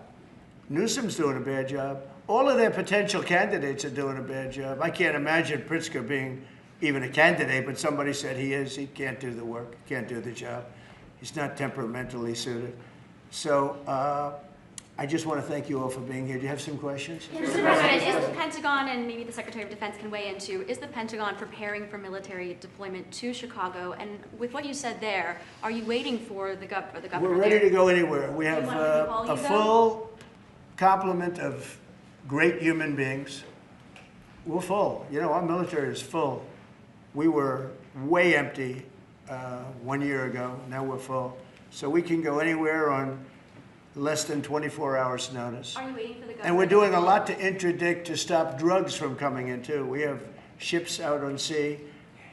Newsom's doing a bad job. All of their potential candidates are doing a bad job. I can't imagine Pritzker being even a candidate, but somebody said he is. He can't do the work, can't do the job. He's not temperamentally suited. So I just want to thank you all for being here. Do you have some questions? Mr. President, is the Pentagon, and maybe the Secretary of Defense can weigh in too, is the Pentagon preparing for military deployment to Chicago? And with what you said there, are you waiting for the governor We're ready there? to go anywhere. We have want me to call a you, full complement of great human beings. We're full. You know, our military is full. We were way empty 1 year ago. Now we're full. So we can go anywhere on less than 24 hours notice. Are you waiting for the governor? And we're doing a lot to interdict to stop drugs from coming in too. We have ships out on sea.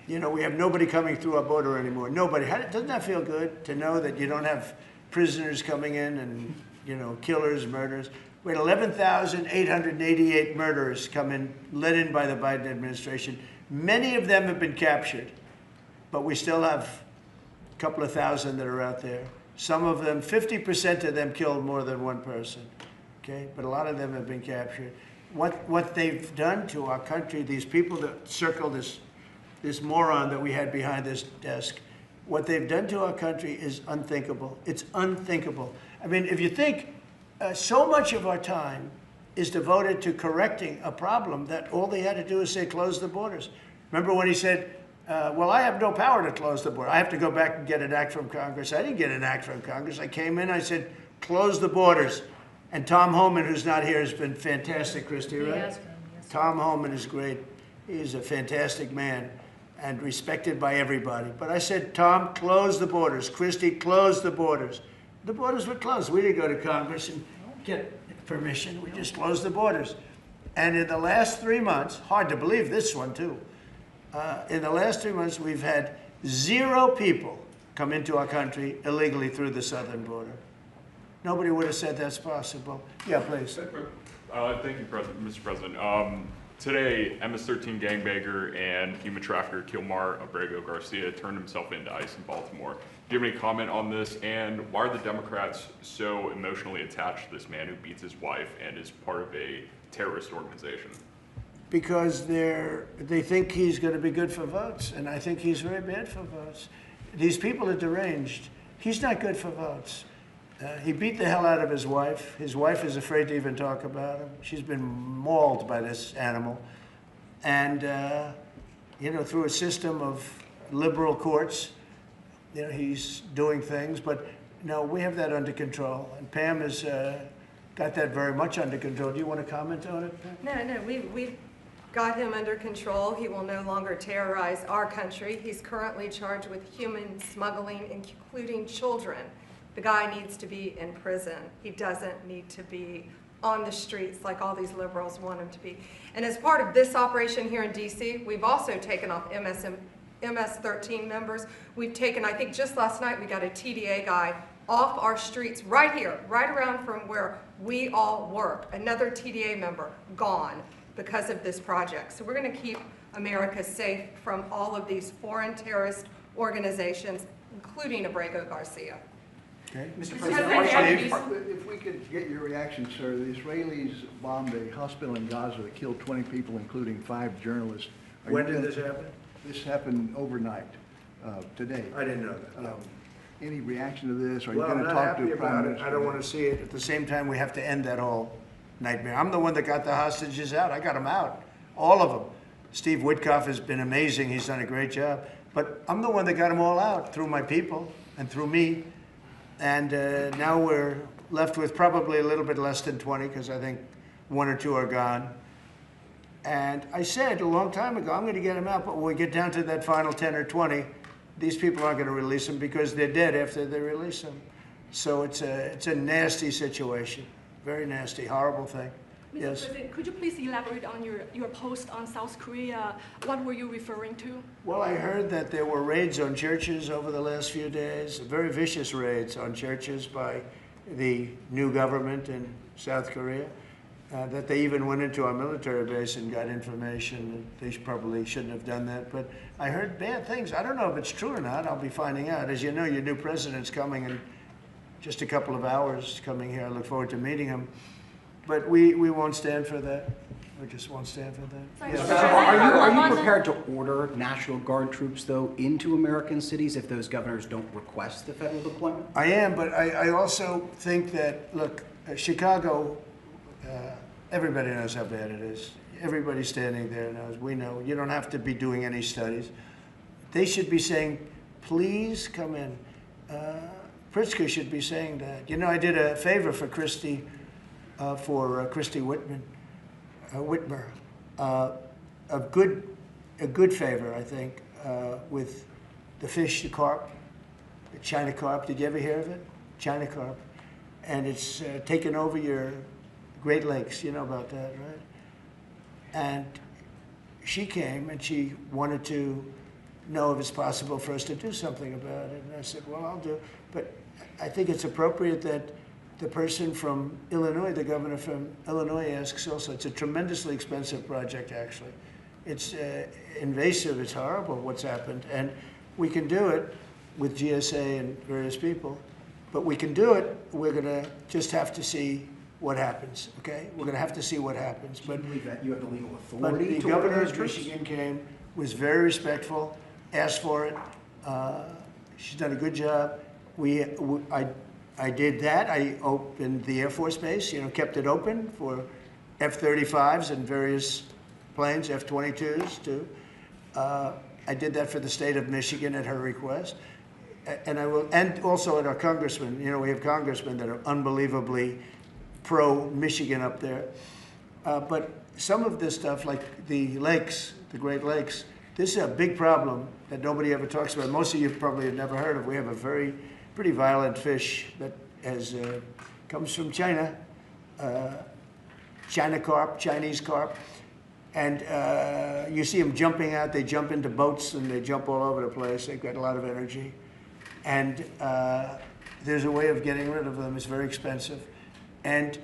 You know, we have nobody coming through our border anymore. Nobody. Doesn't that feel good to know that you don't have prisoners coming in and, you know, killers, murderers? We had 11,888 murderers come in, led in by the Biden administration. Many of them have been captured, but we still have a couple of thousand that are out there. Some of them, 50% of them killed more than one person, okay? But a lot of them have been captured. What they've done to our country, these people that circle this moron that we had behind this desk, what they've done to our country is unthinkable. It's unthinkable. I mean, if you think so much of our time is devoted to correcting a problem that all they had to do is say, close the borders. Remember when he said, well, I have no power to close the border. I have to go back and get an act from Congress. I didn't get an act from Congress. I came in, I said, close the borders. And Tom Homan, who's not here, has been fantastic, Christy, right? Yes. Tom Homan is great. He's a fantastic man and respected by everybody. But I said, Tom, close the borders. Christy, close the borders. The borders were closed. We didn't go to Congress and get permission. We just closed the borders. And in the last 3 months, hard to believe this one too, in the last 3 months, we've had 0 people come into our country illegally through the southern border. Nobody would have said that's possible. Yeah, please. Thank you, Mr. President. Today, MS-13 gangbanger and human trafficker Kilmar Abrego Garcia turned himself into ICE in Baltimore. Do you have any comment on this? And why are the Democrats so emotionally attached to this man who beats his wife and is part of a terrorist organization? Because they think he's going to be good for votes, and I think he's very bad for votes. These people are deranged. He's not good for votes. He beat the hell out of his wife. His wife is afraid to even talk about him. She's been mauled by this animal. And, you know, through a system of liberal courts, you know, he's doing things. But, no, we have that under control. And Pam has got that very much under control. Do you want to comment on it, Pam? No, we've got him under control. He will no longer terrorize our country. He's currently charged with human smuggling, including children. The guy needs to be in prison. He doesn't need to be on the streets like all these liberals want him to be. And as part of this operation here in DC, we've also taken off MS-13 members. We've taken, I think just last night, we got a TDA guy off our streets right here, right around from where we all work. Another TDA member gone because of this project. So we're going to keep America safe from all of these foreign terrorist organizations, including Abrego Garcia. Okay. Mr. President. If we could get your reaction, sir. The Israelis bombed a hospital in Gaza that killed 20 people, including 5 journalists. When did this happen? This happened overnight, today. I didn't know that. No. Any reaction to this? Are you Well, going I'm to not talk happy to Prime about it. Minister? I don't want to see it. At the same time, we have to end that whole nightmare. I'm the one that got the hostages out. I got them out, all of them. Steve Witkoff has been amazing. He's done a great job. But I'm the one that got them all out through my people and through me. And now we're left with probably a little bit less than 20, because I think 1 or 2 are gone. And I said a long time ago, I'm going to get them out, but when we get down to that final 10 or 20, these people aren't going to release them because they're dead after they release them. So it's a nasty situation, very nasty, horrible thing. Mr. Yes. President, could you please elaborate on your post on South Korea? What were you referring to? Well, I heard that there were raids on churches over the last few days, very vicious raids on churches by the new government in South Korea, that they even went into our military base and got information. They probably shouldn't have done that, but I heard bad things. I don't know if it's true or not. I'll be finding out. As you know, your new president's coming, and just a couple of hours coming here. I look forward to meeting him. But we won't stand for that. We just won't stand for that. Sorry, Yes. Are you prepared to order National Guard troops, though, into American cities if those governors don't request the federal deployment? I am, but I also think that, look, Chicago, everybody knows how bad it is. Everybody standing there knows. We know. You don't have to be doing any studies. They should be saying, please come in. Pritzker should be saying that. You know, I did a favor for Christy Whitmer, a good favor, I think, with the fish, the carp, the China carp. Did you ever hear of it? China carp. And it's taken over your Great Lakes. You know about that, right? And she came and she wanted to know if it's possible for us to do something about it. And I said, well, I'll do it. But I think it's appropriate that the person from Illinois, the governor from Illinois, asks also. It's a tremendously expensive project, actually. It's invasive, it's horrible what's happened. And we can do it with GSA and various people. But we can do it. We're going to just have to see what happens, okay? We're going to have to see what happens. Do you believe that you have the legal But authority the to order governor those of troops? Michigan came, was very respectful, asked for it. She's done a good job. I did that. I opened the Air Force Base, you know, kept it open for F-35s and various planes, F-22s too. I did that for the state of Michigan at her request. And I will, and also at our congressmen. You know, we have congressmen that are unbelievably pro-Michigan up there. But some of this stuff, like the lakes, the Great Lakes, this is a big problem that nobody ever talks about. Most of you probably have never heard of. We have a pretty violent fish that comes from China, China carp, Chinese carp. And you see them jumping out. They jump into boats and they jump all over the place. They've got a lot of energy. And there's a way of getting rid of them. It's very expensive. And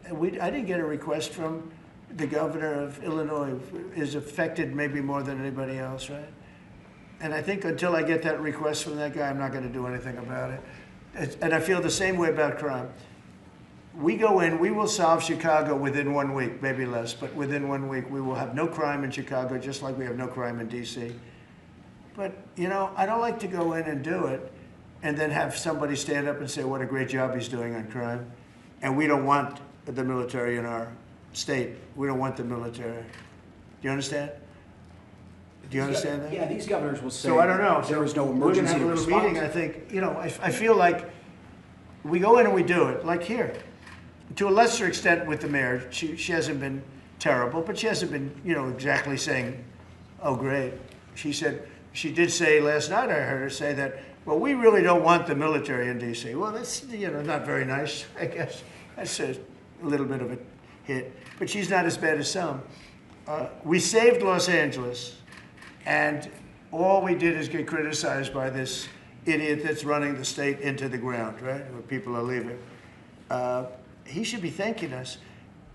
I didn't get a request from the governor of Illinois, who is affected maybe more than anybody else, right? And I think until I get that request from that guy, I'm not going to do anything about it. And I feel the same way about crime. We go in, we will solve Chicago within 1 week, maybe less, but within 1 week, we will have no crime in Chicago, just like we have no crime in DC. But, you know, I don't like to go in and do it and then have somebody stand up and say what a great job he's doing on crime. And we don't want the military in our state. We don't want the military. Do you understand? Do you understand that? Yeah, these governors will say So I don't know. there is no We're going to emergency have a little response. meeting, I think. You know, I feel like we go in and we do it, like here. To a lesser extent with the mayor. She hasn't been terrible, but she hasn't been, you know, exactly saying, oh, great. She said, she did say last night, I heard her say that, well, we really don't want the military in D.C. Well, that's, you know, not very nice, I guess. That's a little bit of a hit. But she's not as bad as some. We saved Los Angeles, and all we did is get criticized by this idiot that's running the state into the ground, right, where people are leaving. He should be thanking us,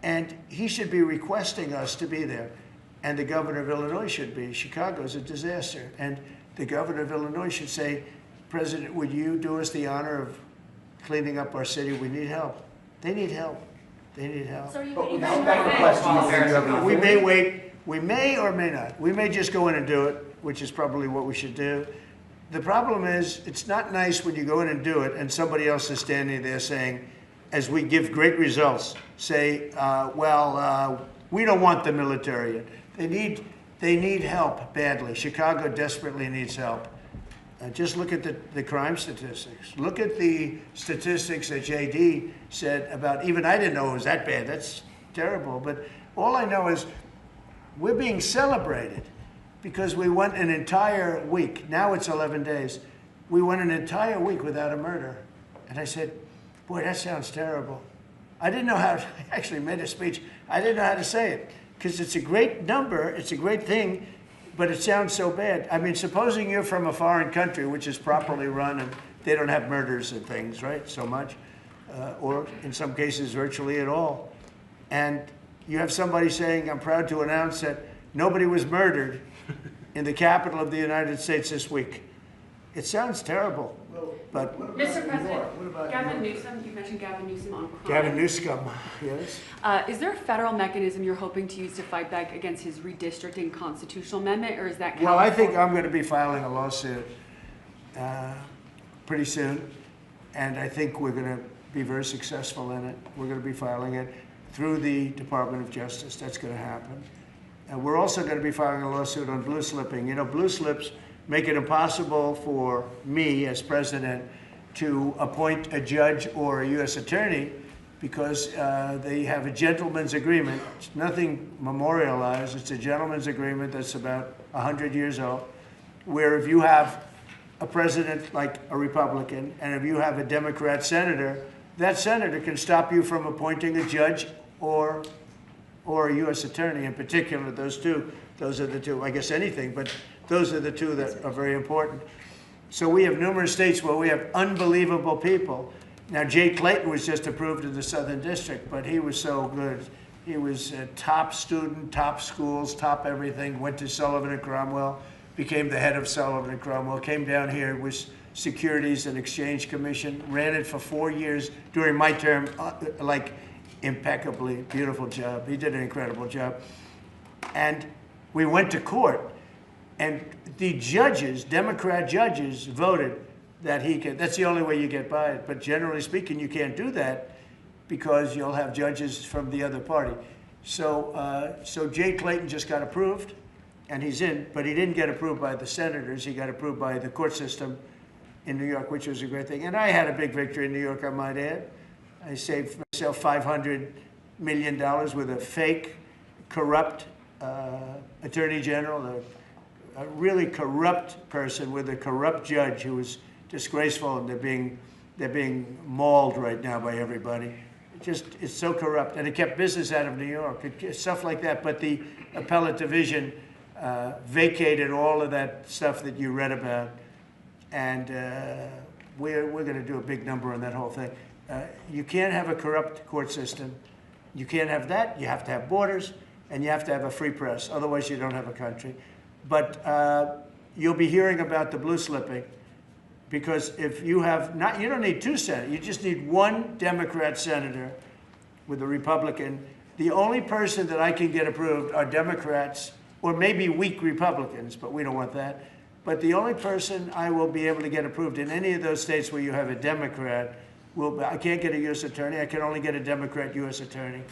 and he should be requesting us to be there. And the governor of Illinois should be. Chicago's a disaster. And the governor of Illinois should say, President, would you do us the honor of cleaning up our city? We need help. They need help. They need help. So are you But waiting without for that request, do you think you have an We authority? may wait. We may or may not. We may just go in and do it, which is probably what we should do. The problem is, it's not nice when you go in and do it and somebody else is standing there saying, as we give great results, say, we don't want the military in. They need help badly. Chicago desperately needs help. Just look at the crime statistics. Look at the statistics that JD said about, even I didn't know it was that bad. That's terrible. But all I know is we're being celebrated because we went an entire week. Now it's 11 days. We went an entire week without a murder. And I said, boy, that sounds terrible. I didn't know how, I actually made a speech. I didn't know how to say it because it's a great number. It's a great thing. But it sounds so bad. I mean, supposing you're from a foreign country, which is properly run, and they don't have murders and things, right, so much, or in some cases virtually at all. And you have somebody saying, I'm proud to announce that nobody was murdered in the capital of the United States this week. It sounds terrible. But Mr. President, Gavin Newsom, you mentioned Gavin Newsom on crime. Gavin Newsom, yes. Is there a federal mechanism you're hoping to use to fight back against his redistricting constitutional amendment, or is that Well, I think I'm going to be filing a lawsuit pretty soon, and I think we're going to be very successful in it. We're going to be filing it through the Department of Justice. That's going to happen. And we're also going to be filing a lawsuit on blue slipping. You know, blue slips make it impossible for me as president to appoint a judge or a U.S. attorney because they have a gentleman's agreement. It's nothing memorialized. It's a gentleman's agreement that's about 100 years old, where if you have a president like a Republican and if you have a Democrat senator, that senator can stop you from appointing a judge or a U.S. attorney. In particular, those are the two, I guess anything, but those are the two that are very important. So we have numerous states where we have unbelievable people. Now, Jay Clayton was just approved in the Southern District, but he was so good. He was a top student, top schools, top everything, went to Sullivan and Cromwell, became the head of Sullivan and Cromwell, came down here, was Securities and Exchange Commission, ran it for 4 years during my term, like impeccably, beautiful job. He did an incredible job. And we went to court, and the judges, Democrat judges, voted that he can, that's the only way you get by it. But generally speaking, you can't do that because you'll have judges from the other party. So, so Jay Clayton just got approved, and he's in, but he didn't get approved by the senators. He got approved by the court system in New York, which was a great thing. And I had a big victory in New York, I might add. I saved myself $500 million with a fake, corrupt attorney general, a really corrupt person with a corrupt judge who was disgraceful, and they're being mauled right now by everybody. It's so corrupt, and it kept business out of New York, stuff like that. But the appellate division vacated all of that stuff that you read about, and we're going to do a big number on that whole thing. You can't have a corrupt court system. You can't have that. You have to have borders, and you have to have a free press. Otherwise, you don't have a country. But you'll be hearing about the blue slipping, because if you have not, you don't need two senators. You just need one Democrat senator with a Republican. The only person that I can get approved are Democrats or maybe weak Republicans, but we don't want that. But the only person I will be able to get approved in any of those states where you have a Democrat I can't get a U.S. attorney. I can only get a Democrat U.S. attorney.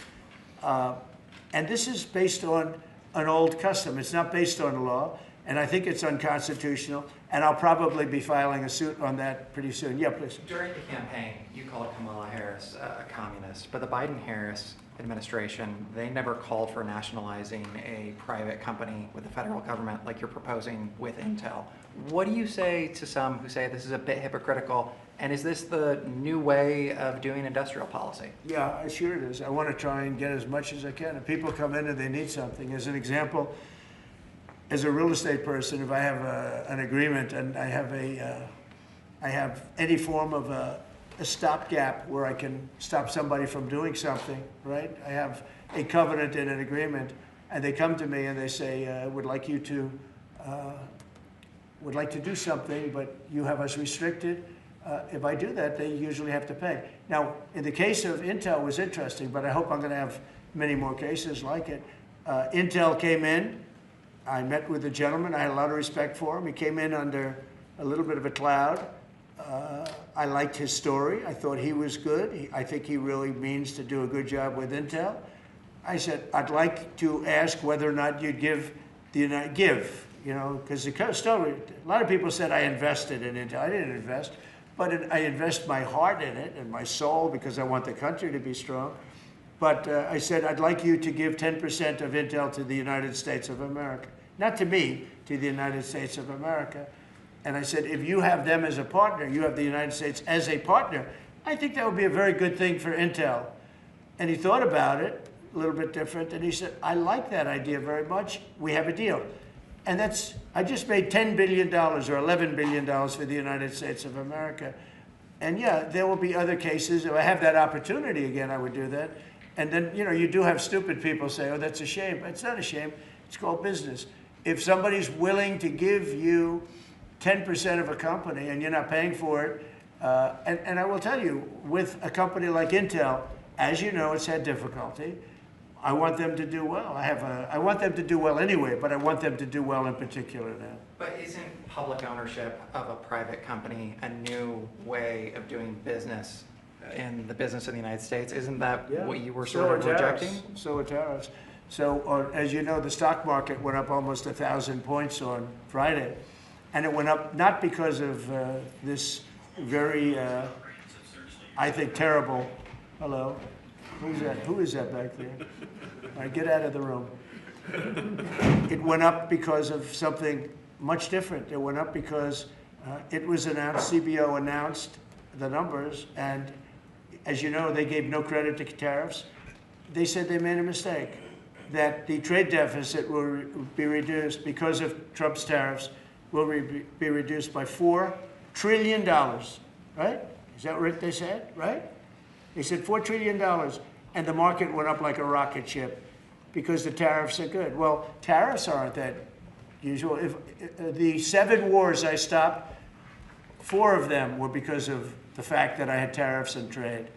And this is based on an old custom. It's not based on law, and I think it's unconstitutional, and I'll probably be filing a suit on that pretty soon. Yeah, please. During the campaign, you called Kamala Harris a communist, but the Biden-Harris administration, they never called for nationalizing a private company with the federal government like you're proposing with Intel. What do you say to some who say this is a bit hypocritical, and is this the new way of doing industrial policy? Yeah, sure it is. I want to try and get as much as I can. If people come in and they need something, as an example, as a real estate person, if I have an agreement and I have any form of a stopgap where I can stop somebody from doing something, right? I have a covenant in an agreement, and they come to me and they say, would like to do something, but you have us restricted. If I do that, they usually have to pay. Now, in the case of Intel, it was interesting, but I hope I'm going to have many more cases like it. Intel came in. I met with the gentleman. I had a lot of respect for him. He came in under a little bit of a cloud. I liked his story. I thought he was good. I think he really means to do a good job with Intel. I said, I'd like to ask whether or not you'd give the United, because the story, a lot of people said I invested in Intel. I didn't invest, but I invest my heart in it and my soul because I want the country to be strong. But I said, I'd like you to give 10% of Intel to the United States of America. Not to me, to the United States of America. And I said, if you have them as a partner, you have the United States as a partner, I think that would be a very good thing for Intel. And he thought about it, a little bit different, and he said, I like that idea very much. We have a deal. And I just made $10 billion or $11 billion for the United States of America. And yeah, there will be other cases. If I have that opportunity again, I would do that. And then, you do have stupid people say, oh, that's a shame. It's not a shame. It's called business. If somebody's willing to give you 10% of a company and you're not paying for it. And I will tell you, with a company like Intel, as you know, it's had difficulty. I want them to do well. I want them to do well anyway, but I want them to do well in particular now. But isn't public ownership of a private company a new way of doing business in the business of the United States? Isn't that what you were sort of rejecting? So are tariffs. So as you know, the stock market went up almost 1,000 points on Friday. And it went up not because of this very, I think, terrible, hello, who's that? Who is that back there? All right, get out of the room. It went up because of something much different. It went up because it was announced, CBO announced the numbers, and as you know, they gave no credit to tariffs. They said they made a mistake, that the trade deficit will be reduced because of Trump's tariffs, will be reduced by $4 trillion, right? Is that what they said, right? They said $4 trillion, and the market went up like a rocket ship because the tariffs are good. Well, tariffs aren't that usual. If the 7 wars I stopped, 4 of them were because of the fact that I had tariffs and trade.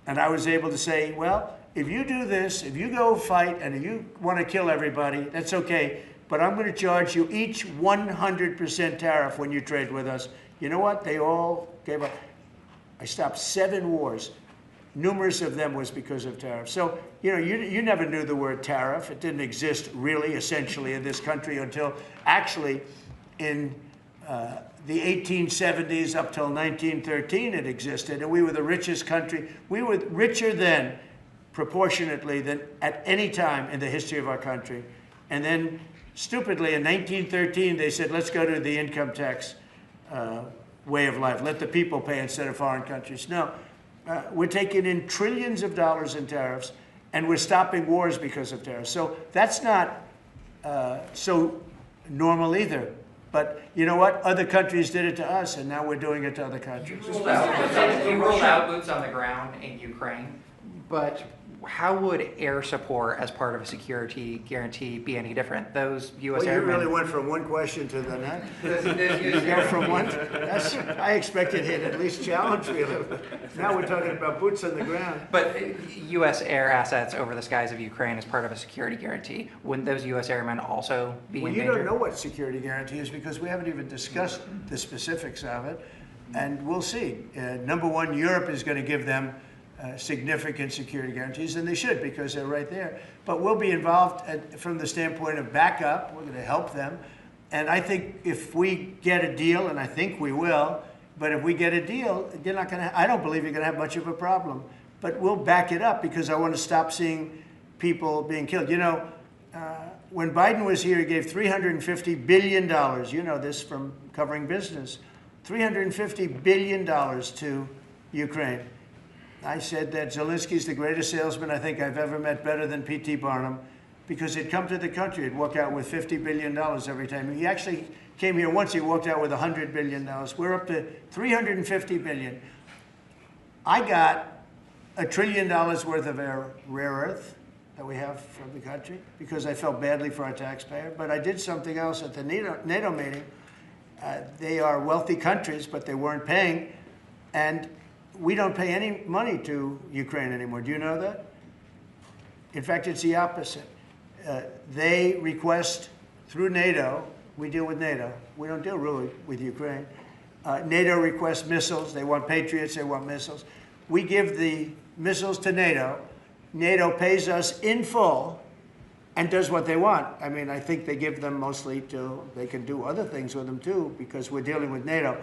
And I was able to say, well, if you do this, if you go fight and if you want to kill everybody, that's okay. But I'm going to charge you each 100% tariff when you trade with us. You know what? They all gave up. I stopped 7 wars. Numerous of them was because of tariffs. So, you know, you never knew the word tariff. It didn't exist really, essentially, in this country until actually in the 1870s up till 1913 it existed. And we were the richest country. We were richer then, proportionately, than at any time in the history of our country. And then, stupidly, in 1913, they said, let's go to the income tax way of life. Let the people pay instead of foreign countries. No, we're taking in trillions of dollars in tariffs, and we're stopping wars because of tariffs. So that's not so normal either. But you know what? Other countries did it to us, and now we're doing it to other countries. You ruled out boots on the ground in Ukraine, but how would air support as part of a security guarantee be any different? Those U.S. Well, you airmen... really went from one question to the next. You go from one. I expected him to at least challenge me a little bit. Now we're talking about boots on the ground. But U.S. air assets over the skies of Ukraine as part of a security guarantee, wouldn't those U.S. airmen also be Well, in you danger? don't know what security guarantee is because we haven't even discussed the specifics of it. And we'll see. Number one, Europe is going to give them significant security guarantees, and they should because they're right there. But we'll be involved from the standpoint of backup. We're going to help them. And I think if we get a deal, and I think we will, but if we get a deal, you're not going to, I don't believe you're going to have much of a problem. But we'll back it up because I want to stop seeing people being killed. You know, when Biden was here, he gave $350 billion. You know this from covering business. $350 billion to Ukraine. I said that Zelensky's the greatest salesman I think I've ever met, better than P.T. Barnum, because he'd come to the country, he'd walk out with $50 billion every time. He actually came here once, he walked out with $100 billion. We're up to $350 billion. I got $1 trillion worth of rare earth that we have from the country because I felt badly for our taxpayer. But I did something else at the NATO meeting. They are wealthy countries, but they weren't paying. And we don't pay any money to Ukraine anymore. Do you know that? In fact, it's the opposite. They request through NATO, we deal with NATO. We don't deal really with Ukraine. NATO requests missiles. They want Patriots. They want missiles. We give the missiles to NATO. NATO pays us in full and does what they want. I mean, I think they give them mostly to, they can do other things with them too because we're dealing with NATO.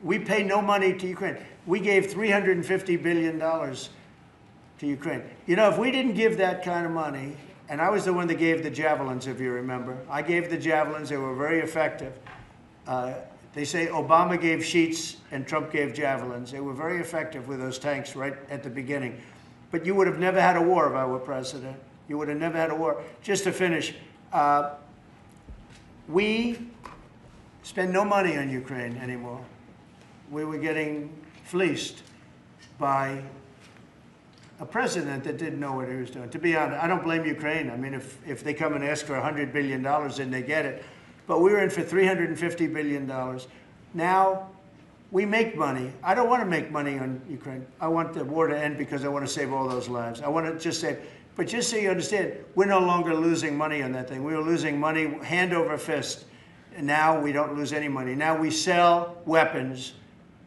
We pay no money to Ukraine. We gave $350 billion to Ukraine. You know, if we didn't give that kind of money, and I was the one that gave the javelins, if you remember. I gave the javelins. They were very effective. They say Obama gave sheets and Trump gave javelins. They were very effective with those tanks right at the beginning. But you would have never had a war if I were president. You would have never had a war. Just to finish, we spend no money on Ukraine anymore. We were getting fleeced by a president that didn't know what he was doing. To be honest, I don't blame Ukraine. I mean, if they come and ask for $100 billion, then they get it. But we were in for $350 billion. Now, we make money. I don't want to make money on Ukraine. I want the war to end because I want to save all those lives. I want to just save, but just so you understand, we're no longer losing money on that thing. We were losing money hand over fist. And now we don't lose any money. Now we sell weapons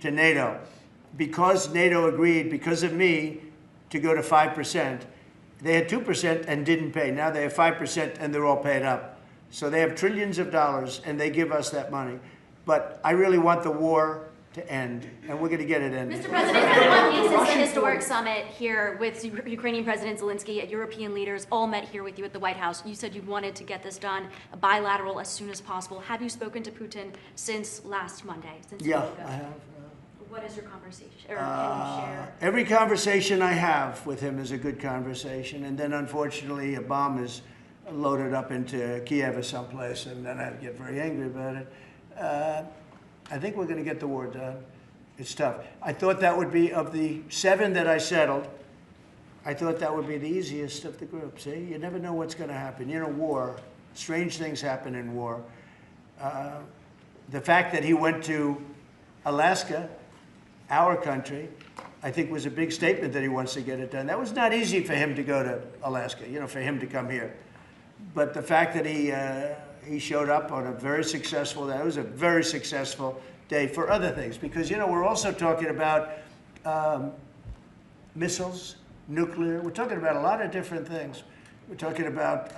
to NATO. Because NATO agreed, because of me, to go to 5%, they had 2% and didn't pay. Now they have 5% and they're all paid up. So they have trillions of dollars and they give us that money. But I really want the war to end, and we're going to get it ended. Mr. President, it's been 1 week since the historic summit here with Ukrainian President Zelensky. European leaders all met here with you at the White House. You said you wanted to get this done bilateral as soon as possible. Have you spoken to Putin since last Monday? Yeah, I have. What is your conversation? Or can you share? Every conversation I have with him is a good conversation, and then unfortunately a bomb is loaded up into Kiev or someplace, and then I get very angry about it. I think we're going to get the war done. It's tough. I thought that would be, of the 7 that I settled, I thought that would be the easiest of the group. See, you never know what's going to happen. You know, war, strange things happen in war. The fact that he went to Alaska, our country, I think was a big statement that he wants to get it done. That was not easy for him to go to Alaska, you know, for him to come here. But the fact that he showed up on a very successful day, it was a very successful day for other things. Because, you know, we're also talking about missiles, nuclear. We're talking about a lot of different things. We're talking about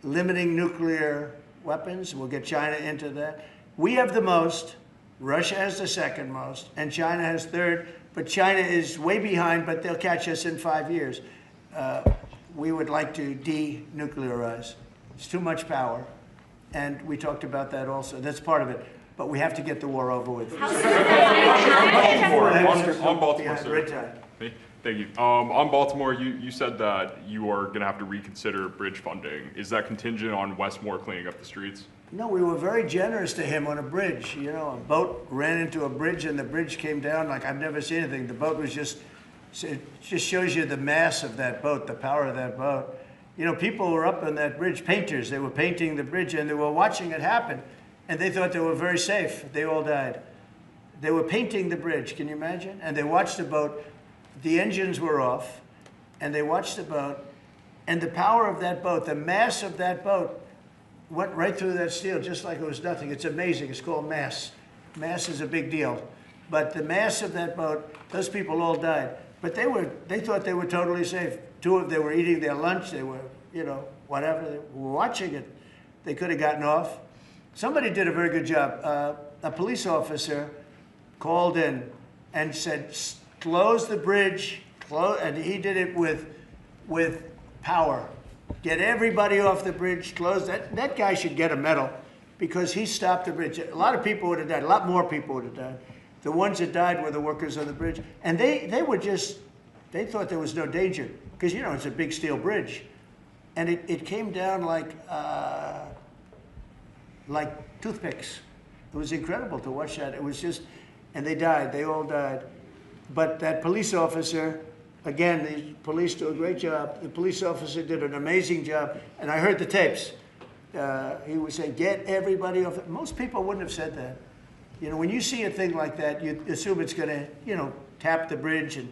limiting nuclear weapons. We'll get China into that. We have the most. Russia has the second most, and China has third, but China is way behind, but they'll catch us in 5 years. We would like to denuclearize. It's too much power, and we talked about that also. That's part of it, but we have to get the war over with. On Baltimore, sir. Thank you. On Baltimore, you said that you are going to have to reconsider bridge funding. Is that contingent on Westmore cleaning up the streets? No, we were very generous to him on a bridge. You know, a boat ran into a bridge and the bridge came down like I've never seen anything. The boat was just, it just shows you the mass of that boat, the power of that boat. You know, people were up on that bridge, painters. They were painting the bridge and they were watching it happen. And they thought they were very safe. They all died. They were painting the bridge, can you imagine? And they watched the boat. The engines were off. And they watched the boat. And the power of that boat, the mass of that boat, went right through that steel just like it was nothing. It's amazing. It's called mass. Mass is a big deal. But the mass of that boat, those people all died. But they thought they were totally safe. Two of them, they were eating their lunch. They were, you know, whatever. They were watching it. They could have gotten off. Somebody did a very good job. A police officer called in and said, close the bridge. And he did it with power. Get everybody off the bridge, close that. That guy should get a medal because he stopped the bridge. A lot of people would have died. A lot more people would have died. The ones that died were the workers on the bridge. And they were just, they thought there was no danger because, you know, it's a big steel bridge. And it came down like toothpicks. It was incredible to watch that. It was just, and they died. They all died. But that police officer, again, the police do a great job. The police officer did an amazing job. And I heard the tapes. He would say, get everybody off. Most people wouldn't have said that. You know, when you see a thing like that, you assume it's going to, you know, tap the bridge and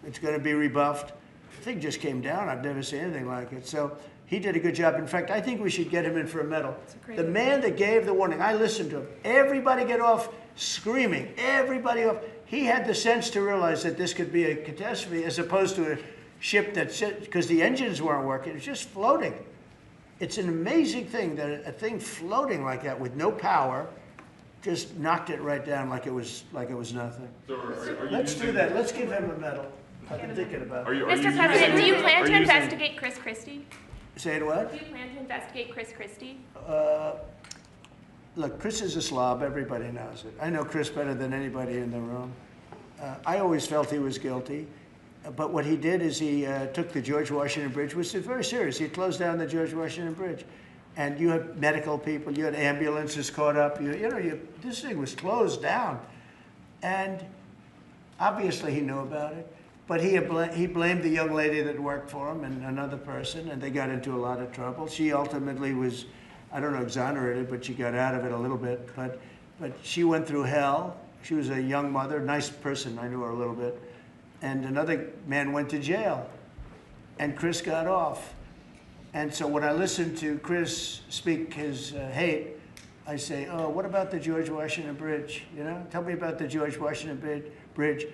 it's going to be rebuffed. The thing just came down. I've never seen anything like it. So he did a good job. In fact, I think we should get him in for a medal. The man that gave the warning, I listened to him. Everybody get off screaming. Everybody off. He had the sense to realize that this could be a catastrophe as opposed to a ship that's, because the engines weren't working, it was just floating. It's an amazing thing that a thing floating like that with no power just knocked it right down like it was nothing. So Let's do that. Let's give him a medal. I've been thinking about it. Mr. President, do you plan to investigate Chris Christie? Say it what? Do you plan to investigate Chris Christie? Look, Chris is a slob. Everybody knows it. I know Chris better than anybody in the room. I always felt he was guilty. But what he did is he took the George Washington Bridge, which is very serious. He closed down the George Washington Bridge. And you had medical people, you had ambulances caught up. This thing was closed down. And obviously he knew about it. But he blamed the young lady that worked for him and another person, and they got into a lot of trouble. She ultimately was, I don't know, exonerated, but she got out of it a little bit. But but she went through hell. She was a young mother, nice person, I knew her a little bit. And another man went to jail, and Chris got off. And so when I listen to Chris speak his hate, I say, oh, what about the George Washington Bridge? You know, tell me about the George Washington Bridge.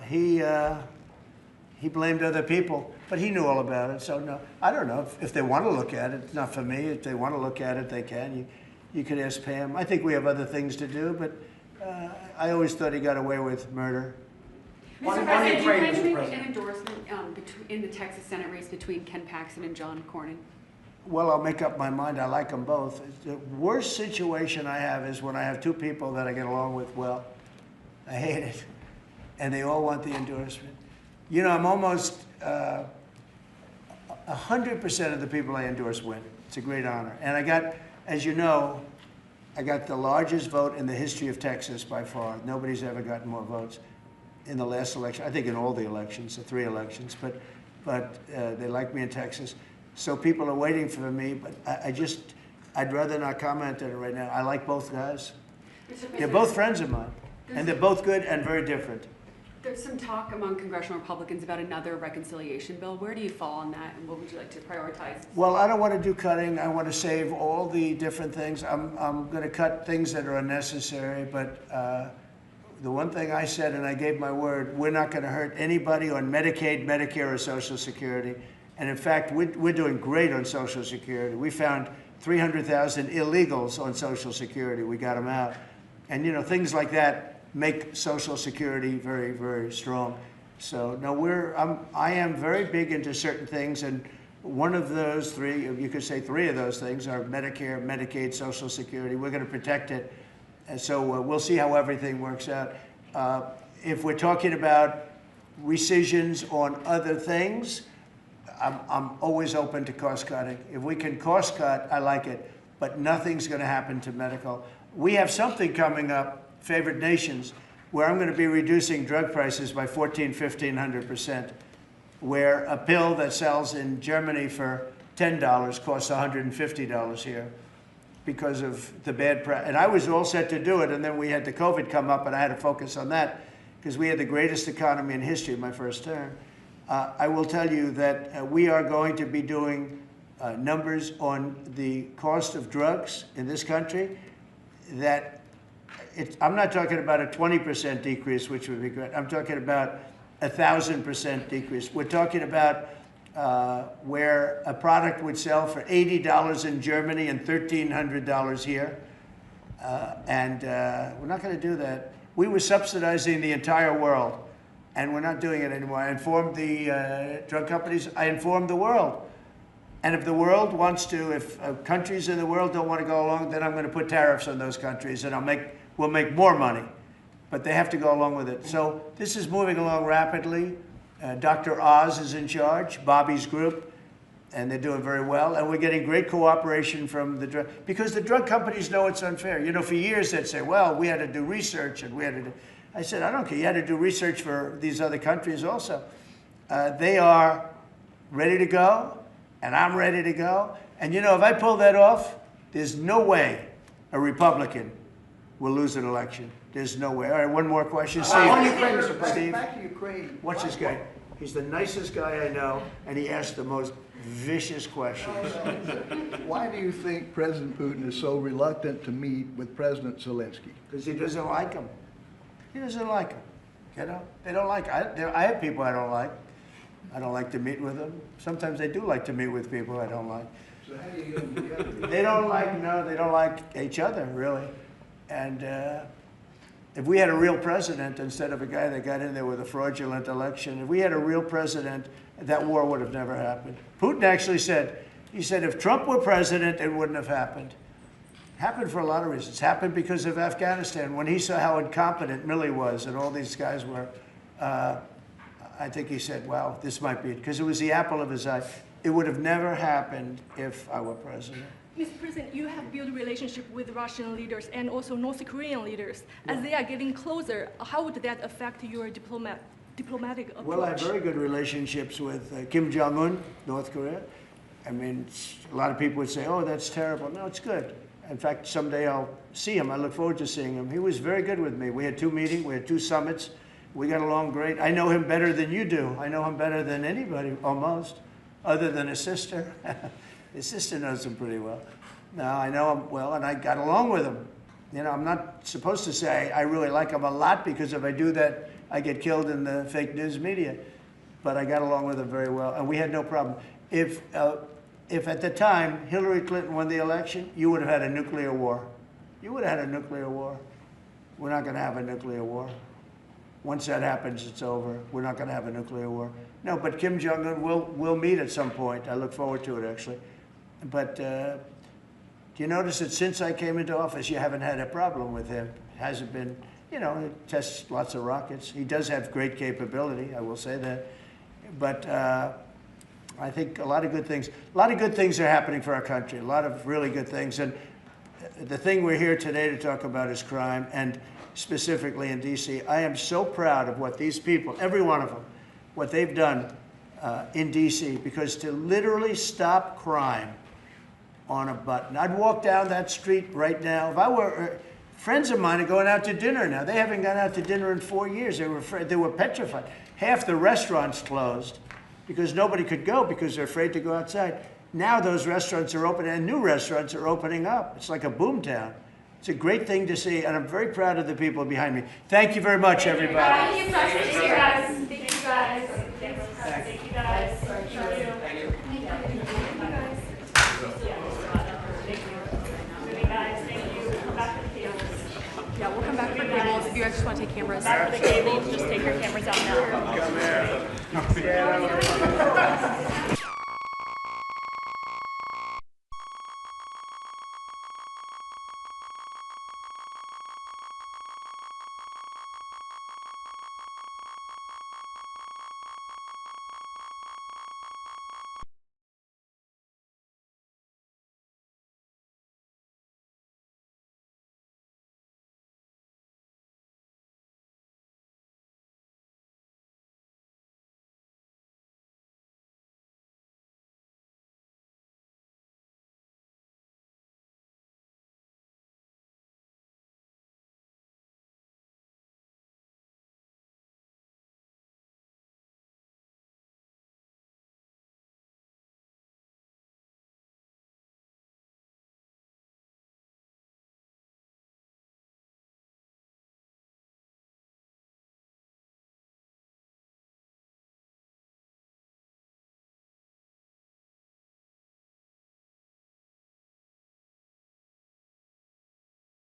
He blamed other people, but he knew all about it. So no, I don't know if they want to look at it. It's not for me. If they want to look at it, they can. You could ask Pam. I think we have other things to do, but I always thought he got away with murder. Mr. President, do you plan to make an endorsement in the Texas Senate race between Ken Paxton and John Cornyn? Well, I'll make up my mind. I like them both. The worst situation I have is when I have two people that I get along with well. I hate it. And they all want the endorsement. You know, I'm almost 100% of the people I endorse win. It's a great honor. And I got, as you know, I got the largest vote in the history of Texas by far. Nobody's ever gotten more votes in the last election. I think in all the elections, the 3 elections, but they like me in Texas. So people are waiting for me, but I'd rather not comment on it right now. I like both guys. They're both friends of mine, and they're both good and very different. There's some talk among congressional Republicans about another reconciliation bill. Where do you fall on that, and what would you like to prioritize? Well, I don't want to do cutting. I want to save all the different things. I'm going to cut things that are unnecessary, but the one thing I said, and I gave my word, we're not going to hurt anybody on Medicaid, Medicare, or Social Security. And in fact, we're doing great on Social Security. We found 300,000 illegals on Social Security. We got them out. And, you know, things like that make Social Security very, very strong. So, no, I am very big into certain things, and one of those 3, you could say 3 of those things are Medicare, Medicaid, Social Security. We're going to protect it. And so we'll see how everything works out. If we're talking about rescissions on other things, I'm always open to cost cutting. If we can cost cut, I like it, but nothing's going to happen to medical. We have something coming up, favored nations, where I'm going to be reducing drug prices by 1,500% where a pill that sells in Germany for $10 costs $150 here because of the bad press. And I was all set to do it, and then we had the COVID come up, and I had to focus on that because we had the greatest economy in history my first term. I will tell you that we are going to be doing numbers on the cost of drugs in this country that I'm not talking about a 20% decrease, which would be great. I'm talking about 1,000% decrease. We're talking about where a product would sell for $80 in Germany and $1,300 here. We're not going to do that. We were subsidizing the entire world, and we're not doing it anymore. I informed the drug companies. I informed the world. And if the world wants to, if countries in the world don't want to go along, then I'm going to put tariffs on those countries, and we'll make more money. But they have to go along with it. So this is moving along rapidly. Dr. Oz is in charge, Bobby's group, and they're doing very well. And we're getting great cooperation from the drug, because the drug companies know it's unfair. You know, for years they'd say, well, we had to do research, and we had to do. I said, I don't care. You had to do research for these other countries also. They are ready to go, and I'm ready to go. And you know, if I pull that off, there's no way a Republican will lose an election. There's no way. All right, one more question. Steve. On Ukraine, Mr. President. Steve. Back to Ukraine. Watch this guy. He's the nicest guy I know, and he asks the most vicious questions. Why do you think President Putin is so reluctant to meet with President Zelensky? Because he doesn't like him. He doesn't like him. You know, they don't like. I have people I don't like. I don't like to meet with them. Sometimes I do like to meet with people I don't like. So how do you get them together? They don't like. No, they don't like each other really. And if we had a real president instead of a guy that got in there with a fraudulent election, if we had a real president, that war would have never happened. Putin actually said, he said, if Trump were president, it wouldn't have happened. Happened for a lot of reasons. Happened because of Afghanistan. When he saw how incompetent Milley was and all these guys were, I think he said, wow, this might be it. Because it was the apple of his eye. It would have never happened if I were president. Mr. President, you have built a relationship with Russian leaders and also North Korean leaders. As they are getting closer, how would that affect your diplomatic approach? Well, I have very good relationships with Kim Jong-un, North Korea. I mean, a lot of people would say, oh, that's terrible. No, it's good. In fact, someday I'll see him. I look forward to seeing him. He was very good with me. We had 2 meetings. We had 2 summits. We got along great. I know him better than you do. I know him better than anybody, almost, other than his sister. His sister knows him pretty well. No, I know him well, and I got along with him. You know, I'm not supposed to say I really like him a lot, because if I do that, I get killed in the fake news media. But I got along with him very well, and we had no problem. If at the time Hillary Clinton won the election, you would have had a nuclear war. You would have had a nuclear war. We're not going to have a nuclear war. Once that happens, it's over. We're not going to have a nuclear war. No, but Kim Jong-un will meet at some point. I look forward to it, actually. But do you notice that since I came into office, you haven't had a problem with him? It hasn't been, you know, he tests lots of rockets. He does have great capability, I will say that. But I think a lot of good things are happening for our country, a lot of really good things. And the thing we're here today to talk about is crime, and specifically in DC. I am so proud of what these people, every one of them, what they've done in DC, because to literally stop crime on a button. I'd walk down that street right now. If I were, friends of mine are going out to dinner now. They haven't gone out to dinner in 4 years. They were afraid, they were petrified. Half the restaurants closed because nobody could go because they're afraid to go outside. Now those restaurants are open, and new restaurants are opening up. It's like a boom town. It's a great thing to see, and I'm very proud of the people behind me. Thank you very much, everybody. Thank you, guys. Thank you, guys. Thank you, guys. Thank you, guys. Thank you. Thank you. Yeah, we'll come back for cables. If you guys just want to take cameras. Back for the cables, just take your cameras out now. Come here.